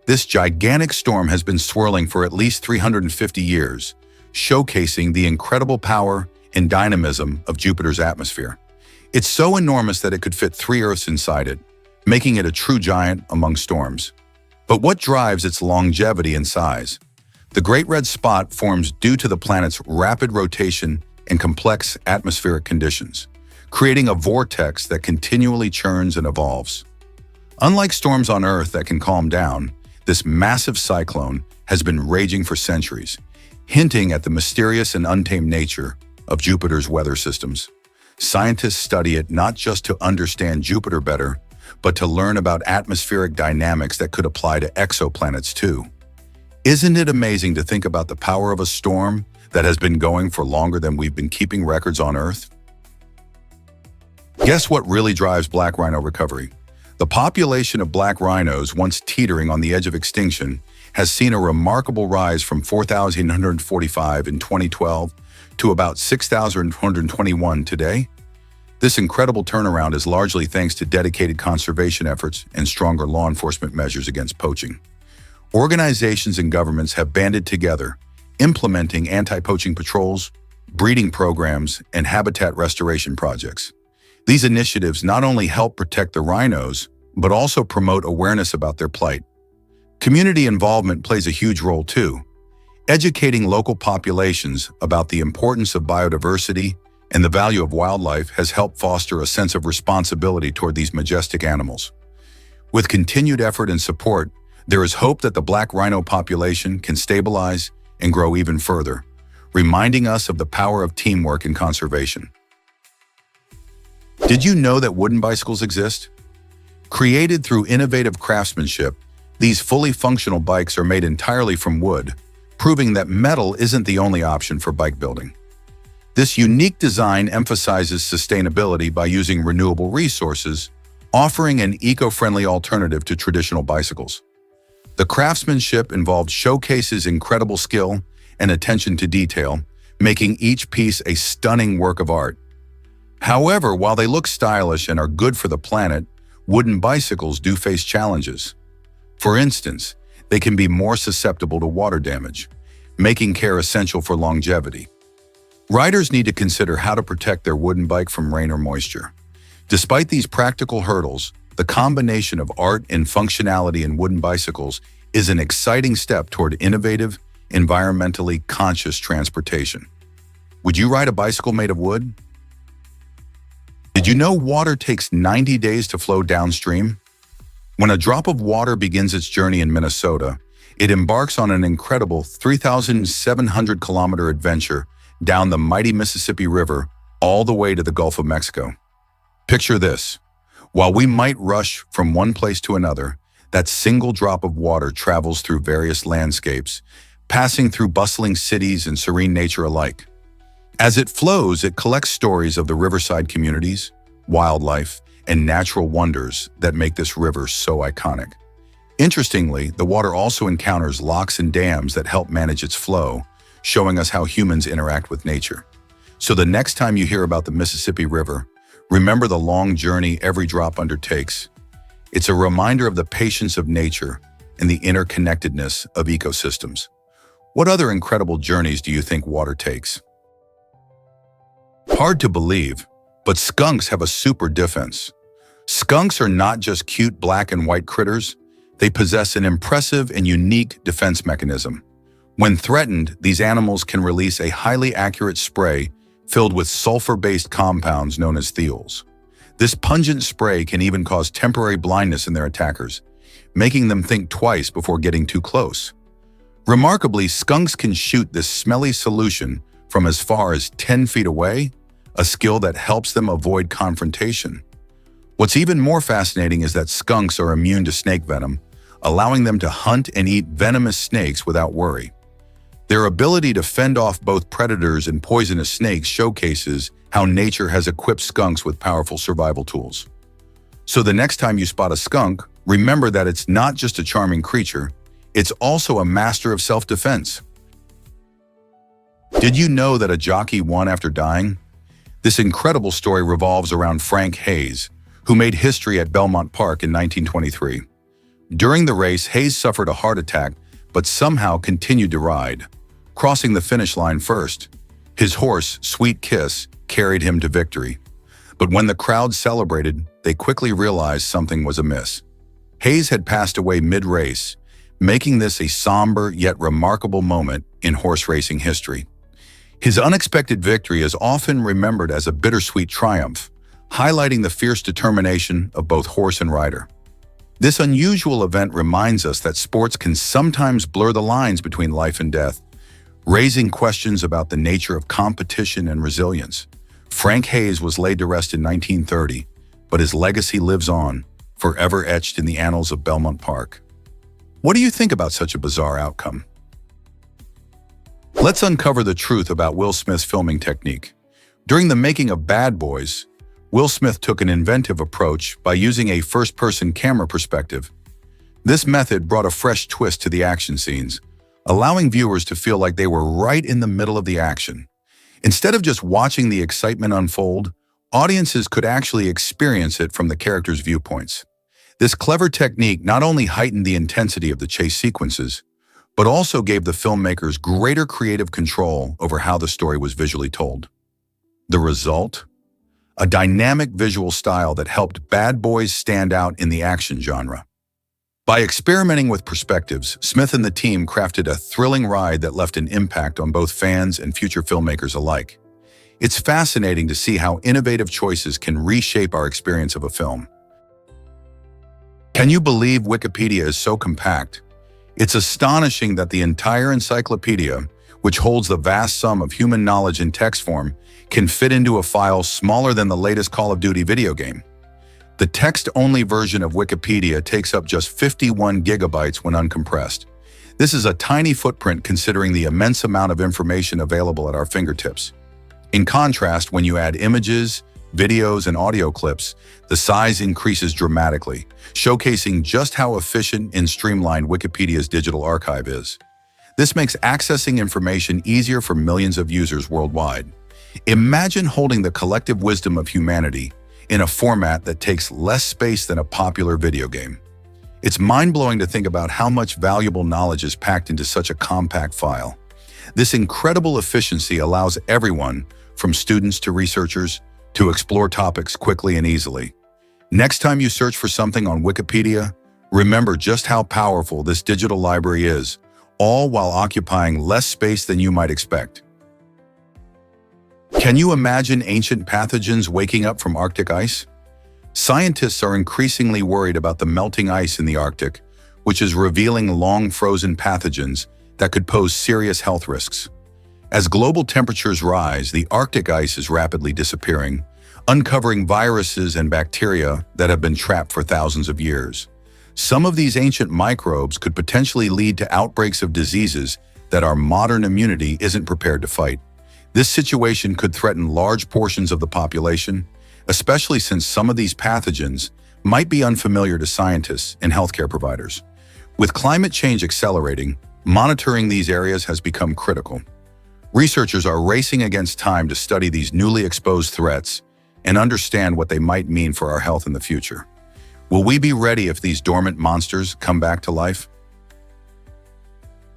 This gigantic storm has been swirling for at least 350 years, showcasing the incredible power and dynamism of Jupiter's atmosphere. It's so enormous that it could fit 3 Earths inside it, making it a true giant among storms. But what drives its longevity and size? The Great Red Spot forms due to the planet's rapid rotation and complex atmospheric conditions, creating a vortex that continually churns and evolves. Unlike storms on Earth that can calm down, this massive cyclone has been raging for centuries, hinting at the mysterious and untamed nature of Jupiter's weather systems. Scientists study it not just to understand Jupiter better, but to learn about atmospheric dynamics that could apply to exoplanets too. Isn't it amazing to think about the power of a storm that has been going for longer than we've been keeping records on Earth? Guess what really drives black rhino recovery? The population of black rhinos, once teetering on the edge of extinction, has seen a remarkable rise from 4,145 in 2012 to about 6,121 today. This incredible turnaround is largely thanks to dedicated conservation efforts and stronger law enforcement measures against poaching. Organizations and governments have banded together, implementing anti-poaching patrols, breeding programs, and habitat restoration projects. These initiatives not only help protect the rhinos, but also promote awareness about their plight. Community involvement plays a huge role too. Educating local populations about the importance of biodiversity and the value of wildlife has helped foster a sense of responsibility toward these majestic animals. With continued effort and support, there is hope that the black rhino population can stabilize and grow even further, reminding us of the power of teamwork in conservation. Did you know that wooden bicycles exist? Created through innovative craftsmanship, These fully functional bikes are made entirely from wood, proving that metal isn't the only option for bike building. This unique design emphasizes sustainability by using renewable resources, offering an eco-friendly alternative to traditional bicycles. The craftsmanship involved showcases incredible skill and attention to detail, making each piece a stunning work of art. However, while they look stylish and are good for the planet, wooden bicycles do face challenges. For instance, they can be more susceptible to water damage, making care essential for longevity. Riders need to consider how to protect their wooden bike from rain or moisture. Despite these practical hurdles, the combination of art and functionality in wooden bicycles is an exciting step toward innovative, environmentally conscious transportation. Would you ride a bicycle made of wood? Did you know water takes 90 days to flow downstream? When a drop of water begins its journey in Minnesota, it embarks on an incredible 3,700-kilometer adventure down the mighty Mississippi River all the way to the Gulf of Mexico. Picture this. While we might rush from one place to another, that single drop of water travels through various landscapes, passing through bustling cities and serene nature alike. As it flows, it collects stories of the riverside communities, wildlife, and natural wonders that make this river so iconic. Interestingly, the water also encounters locks and dams that help manage its flow, showing us how humans interact with nature. So the next time you hear about the Mississippi River, remember the long journey every drop undertakes. It's a reminder of the patience of nature and the interconnectedness of ecosystems. What other incredible journeys do you think water takes? Hard to believe, but skunks have a super defense. Skunks are not just cute black and white critters, they possess an impressive and unique defense mechanism. When threatened, these animals can release a highly accurate spray filled with sulfur-based compounds known as thiols. This pungent spray can even cause temporary blindness in their attackers, making them think twice before getting too close. Remarkably, skunks can shoot this smelly solution from as far as 10 feet away, a skill that helps them avoid confrontation. What's even more fascinating is that skunks are immune to snake venom, allowing them to hunt and eat venomous snakes without worry. Their ability to fend off both predators and poisonous snakes showcases how nature has equipped skunks with powerful survival tools. So the next time you spot a skunk, remember that it's not just a charming creature, it's also a master of self-defense. Did you know that a jockey won after dying? This incredible story revolves around Frank Hayes, who made history at Belmont Park in 1923. During the race, Hayes suffered a heart attack, but somehow continued to ride, crossing the finish line first. His horse, Sweet Kiss, carried him to victory. But when the crowd celebrated, they quickly realized something was amiss. Hayes had passed away mid-race, making this a somber yet remarkable moment in horse racing history. His unexpected victory is often remembered as a bittersweet triumph, highlighting the fierce determination of both horse and rider. This unusual event reminds us that sports can sometimes blur the lines between life and death, raising questions about the nature of competition and resilience. Frank Hayes was laid to rest in 1930, but his legacy lives on, forever etched in the annals of Belmont Park. What do you think about such a bizarre outcome? Let's uncover the truth about Will Smith's filming technique. During the making of Bad Boys, Will Smith took an inventive approach by using a first-person camera perspective. This method brought a fresh twist to the action scenes, allowing viewers to feel like they were right in the middle of the action. Instead of just watching the excitement unfold, audiences could actually experience it from the characters' viewpoints. This clever technique not only heightened the intensity of the chase sequences, but also gave the filmmakers greater creative control over how the story was visually told. The result? A dynamic visual style that helped Bad Boys stand out in the action genre. By experimenting with perspectives, Smith and the team crafted a thrilling ride that left an impact on both fans and future filmmakers alike. It's fascinating to see how innovative choices can reshape our experience of a film. Can you believe Wikipedia is so compact? It's astonishing that the entire encyclopedia, which holds the vast sum of human knowledge in text form, can fit into a file smaller than the latest Call of Duty video game. The text-only version of Wikipedia takes up just 51 gigabytes when uncompressed. This is a tiny footprint considering the immense amount of information available at our fingertips. In contrast, when you add images, videos, and audio clips, the size increases dramatically, showcasing just how efficient and streamlined Wikipedia's digital archive is. This makes accessing information easier for millions of users worldwide. Imagine holding the collective wisdom of humanity in a format that takes less space than a popular video game. It's mind-blowing to think about how much valuable knowledge is packed into such a compact file. This incredible efficiency allows everyone, from students to researchers, to explore topics quickly and easily. Next time you search for something on Wikipedia, remember just how powerful this digital library is, all while occupying less space than you might expect. Can you imagine ancient pathogens waking up from Arctic ice? Scientists are increasingly worried about the melting ice in the Arctic, which is revealing long-frozen pathogens that could pose serious health risks. As global temperatures rise, the Arctic ice is rapidly disappearing, uncovering viruses and bacteria that have been trapped for thousands of years. Some of these ancient microbes could potentially lead to outbreaks of diseases that our modern immunity isn't prepared to fight. This situation could threaten large portions of the population, especially since some of these pathogens might be unfamiliar to scientists and healthcare providers. With climate change accelerating, monitoring these areas has become critical. Researchers are racing against time to study these newly exposed threats and understand what they might mean for our health in the future. Will we be ready if these dormant monsters come back to life?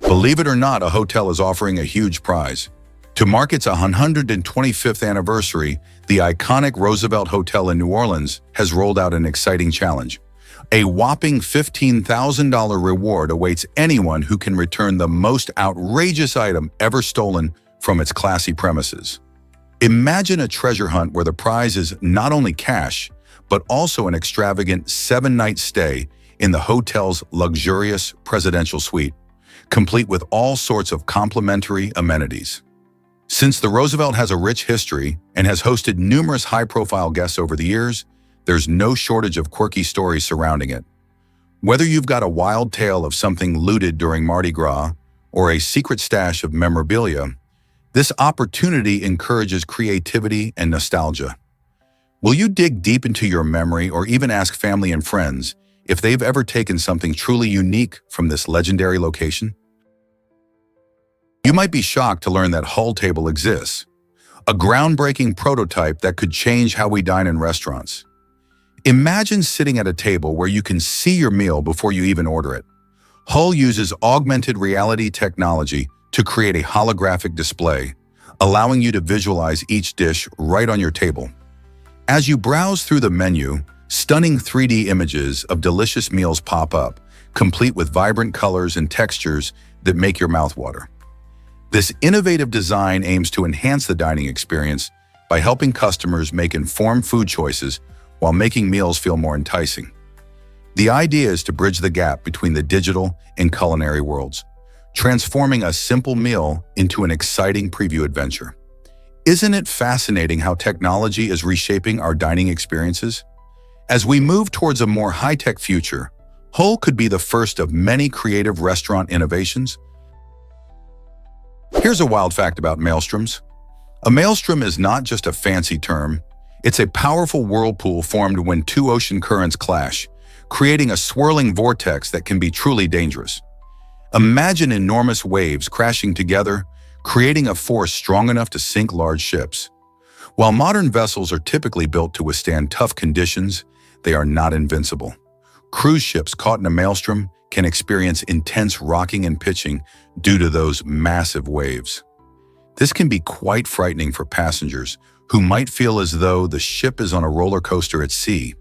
Believe it or not, a hotel is offering a huge prize. To mark its 125th anniversary, the iconic Roosevelt Hotel in New Orleans has rolled out an exciting challenge. A whopping $15,000 reward awaits anyone who can return the most outrageous item ever stolen from its classy premises. Imagine a treasure hunt where the prize is not only cash, but also an extravagant 7-night stay in the hotel's luxurious presidential suite, complete with all sorts of complimentary amenities. Since the Roosevelt has a rich history and has hosted numerous high-profile guests over the years, there's no shortage of quirky stories surrounding it. Whether you've got a wild tale of something looted during Mardi Gras or a secret stash of memorabilia, this opportunity encourages creativity and nostalgia. Will you dig deep into your memory or even ask family and friends if they've ever taken something truly unique from this legendary location? You might be shocked to learn that Hull Table exists, a groundbreaking prototype that could change how we dine in restaurants. Imagine sitting at a table where you can see your meal before you even order it. Hull uses augmented reality technology to create a holographic display, allowing you to visualize each dish right on your table. As you browse through the menu, stunning 3D images of delicious meals pop up, complete with vibrant colors and textures that make your mouth water. This innovative design aims to enhance the dining experience by helping customers make informed food choices while making meals feel more enticing. The idea is to bridge the gap between the digital and culinary worlds, transforming a simple meal into an exciting preview adventure. Isn't it fascinating how technology is reshaping our dining experiences? As we move towards a more high-tech future, Hull could be the first of many creative restaurant innovations. Here's a wild fact about maelstroms. A maelstrom is not just a fancy term. It's a powerful whirlpool formed when two ocean currents clash, creating a swirling vortex that can be truly dangerous. Imagine enormous waves crashing together, creating a force strong enough to sink large ships. While modern vessels are typically built to withstand tough conditions, they are not invincible. Cruise ships caught in a maelstrom can experience intense rocking and pitching due to those massive waves. This can be quite frightening for passengers who might feel as though the ship is on a roller coaster at sea.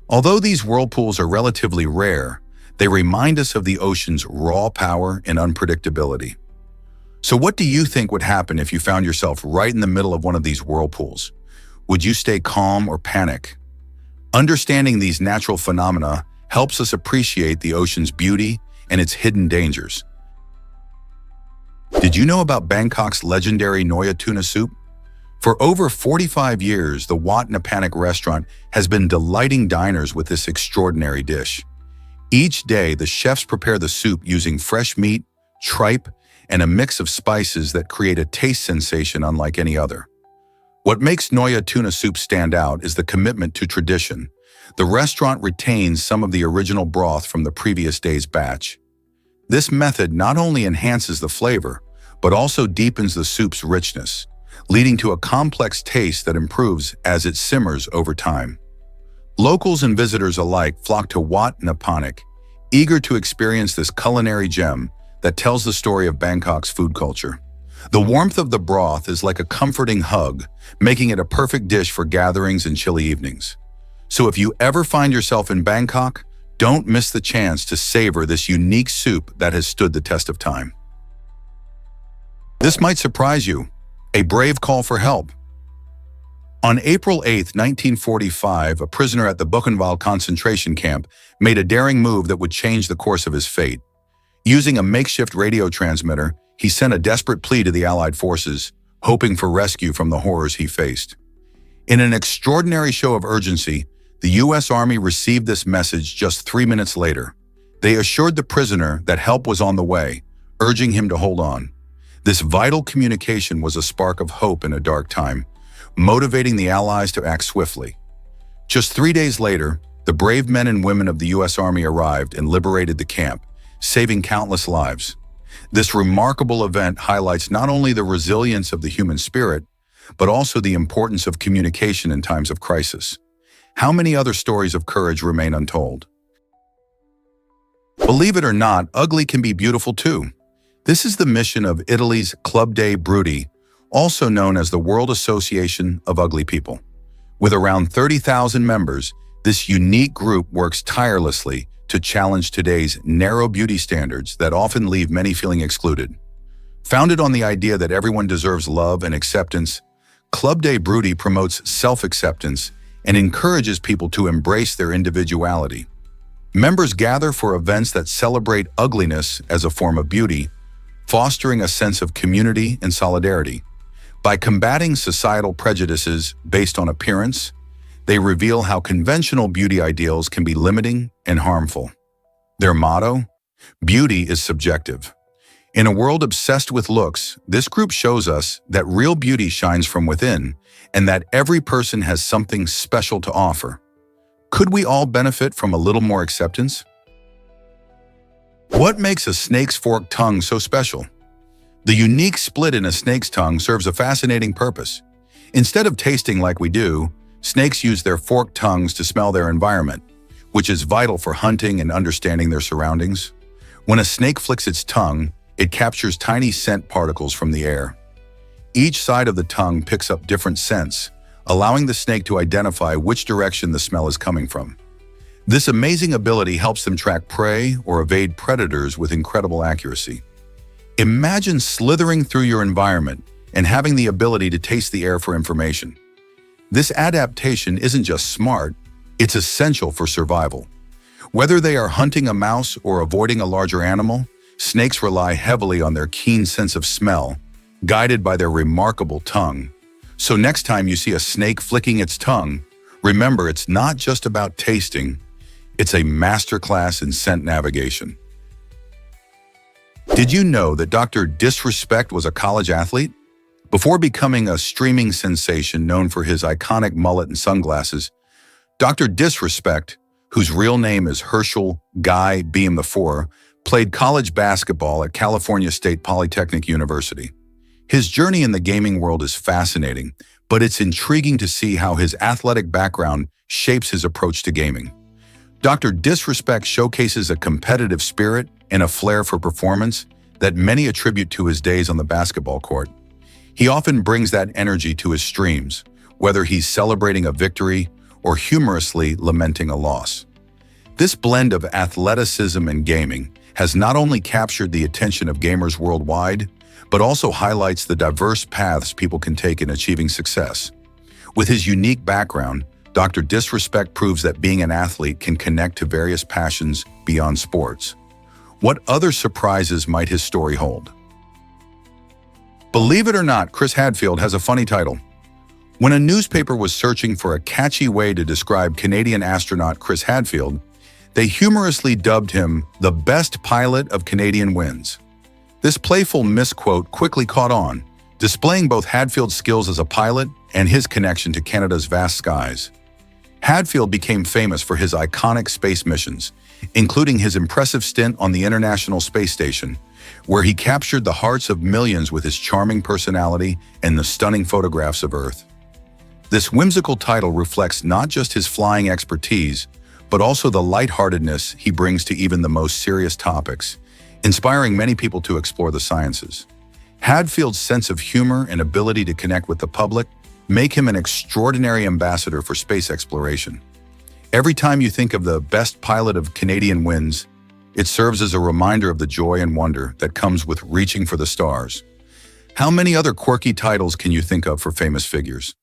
Although these whirlpools are relatively rare, they remind us of the ocean's raw power and unpredictability. So what do you think would happen if you found yourself right in the middle of one of these whirlpools? Would you stay calm or panic? Understanding these natural phenomena helps us appreciate the ocean's beauty and its hidden dangers. Did you know about Bangkok's legendary Noya tuna soup? For over 45 years, the Wat in a Panic restaurant has been delighting diners with this extraordinary dish. Each day, the chefs prepare the soup using fresh meat, tripe, and a mix of spices that create a taste sensation unlike any other. What makes Noya tuna soup stand out is the commitment to tradition. The restaurant retains some of the original broth from the previous day's batch. This method not only enhances the flavor, but also deepens the soup's richness, leading to a complex taste that improves as it simmers over time. Locals and visitors alike flock to Wat in a Panic, eager to experience this culinary gem that tells the story of Bangkok's food culture. The warmth of the broth is like a comforting hug, making it a perfect dish for gatherings and chilly evenings. So if you ever find yourself in Bangkok, don't miss the chance to savor this unique soup that has stood the test of time. This might surprise you. A brave call for help. On April 8, 1945, a prisoner at the Buchenwald concentration camp made a daring move that would change the course of his fate. Using a makeshift radio transmitter, he sent a desperate plea to the Allied forces, hoping for rescue from the horrors he faced. In an extraordinary show of urgency, the U.S. Army received this message just 3 minutes later. They assured the prisoner that help was on the way, urging him to hold on. This vital communication was a spark of hope in a dark time, motivating the Allies to act swiftly. Just 3 days later, the brave men and women of the U.S. Army arrived and liberated the camp, saving countless lives. This remarkable event highlights not only the resilience of the human spirit, but also the importance of communication in times of crisis. How many other stories of courage remain untold? Believe it or not, ugly can be beautiful too. This is the mission of Italy's Club dei Brutti, also known as the World Association of Ugly People. With around 30,000 members, this unique group works tirelessly to challenge today's narrow beauty standards that often leave many feeling excluded. Founded on the idea that everyone deserves love and acceptance, Club dei Brutti promotes self-acceptance and encourages people to embrace their individuality. Members gather for events that celebrate ugliness as a form of beauty, fostering a sense of community and solidarity. By combating societal prejudices based on appearance, they reveal how conventional beauty ideals can be limiting and harmful. Their motto, "Beauty is subjective." In a world obsessed with looks, this group shows us that real beauty shines from within and that every person has something special to offer. Could we all benefit from a little more acceptance? What makes a snake's forked tongue so special? The unique split in a snake's tongue serves a fascinating purpose. Instead of tasting like we do, snakes use their forked tongues to smell their environment, which is vital for hunting and understanding their surroundings. When a snake flicks its tongue, it captures tiny scent particles from the air. Each side of the tongue picks up different scents, allowing the snake to identify which direction the smell is coming from. This amazing ability helps them track prey or evade predators with incredible accuracy. Imagine slithering through your environment and having the ability to taste the air for information. This adaptation isn't just smart, it's essential for survival. Whether they are hunting a mouse or avoiding a larger animal, snakes rely heavily on their keen sense of smell, guided by their remarkable tongue. So next time you see a snake flicking its tongue, remember it's not just about tasting, it's a masterclass in scent navigation. Did you know that Dr. Disrespect was a college athlete? Before becoming a streaming sensation known for his iconic mullet and sunglasses, Dr. Disrespect, whose real name is Herschel Guy Beam IV, played college basketball at California State Polytechnic University. His journey in the gaming world is fascinating, but it's intriguing to see how his athletic background shapes his approach to gaming. Dr. Disrespect showcases a competitive spirit and a flair for performance that many attribute to his days on the basketball court. He often brings that energy to his streams, whether he's celebrating a victory or humorously lamenting a loss. This blend of athleticism and gaming has not only captured the attention of gamers worldwide, but also highlights the diverse paths people can take in achieving success. With his unique background, Dr. Disrespect proves that being an athlete can connect to various passions beyond sports. What other surprises might his story hold? Believe it or not, Chris Hadfield has a funny title. When a newspaper was searching for a catchy way to describe Canadian astronaut Chris Hadfield, they humorously dubbed him the best pilot of Canadian winds. This playful misquote quickly caught on, displaying both Hadfield's skills as a pilot and his connection to Canada's vast skies. Hadfield became famous for his iconic space missions, including his impressive stint on the International Space Station, where he captured the hearts of millions with his charming personality and the stunning photographs of Earth. This whimsical title reflects not just his flying expertise, but also the lightheartedness he brings to even the most serious topics, inspiring many people to explore the sciences. Hadfield's sense of humor and ability to connect with the public make him an extraordinary ambassador for space exploration. Every time you think of the best pilot of Canadian winds, it serves as a reminder of the joy and wonder that comes with reaching for the stars. How many other quirky titles can you think of for famous figures?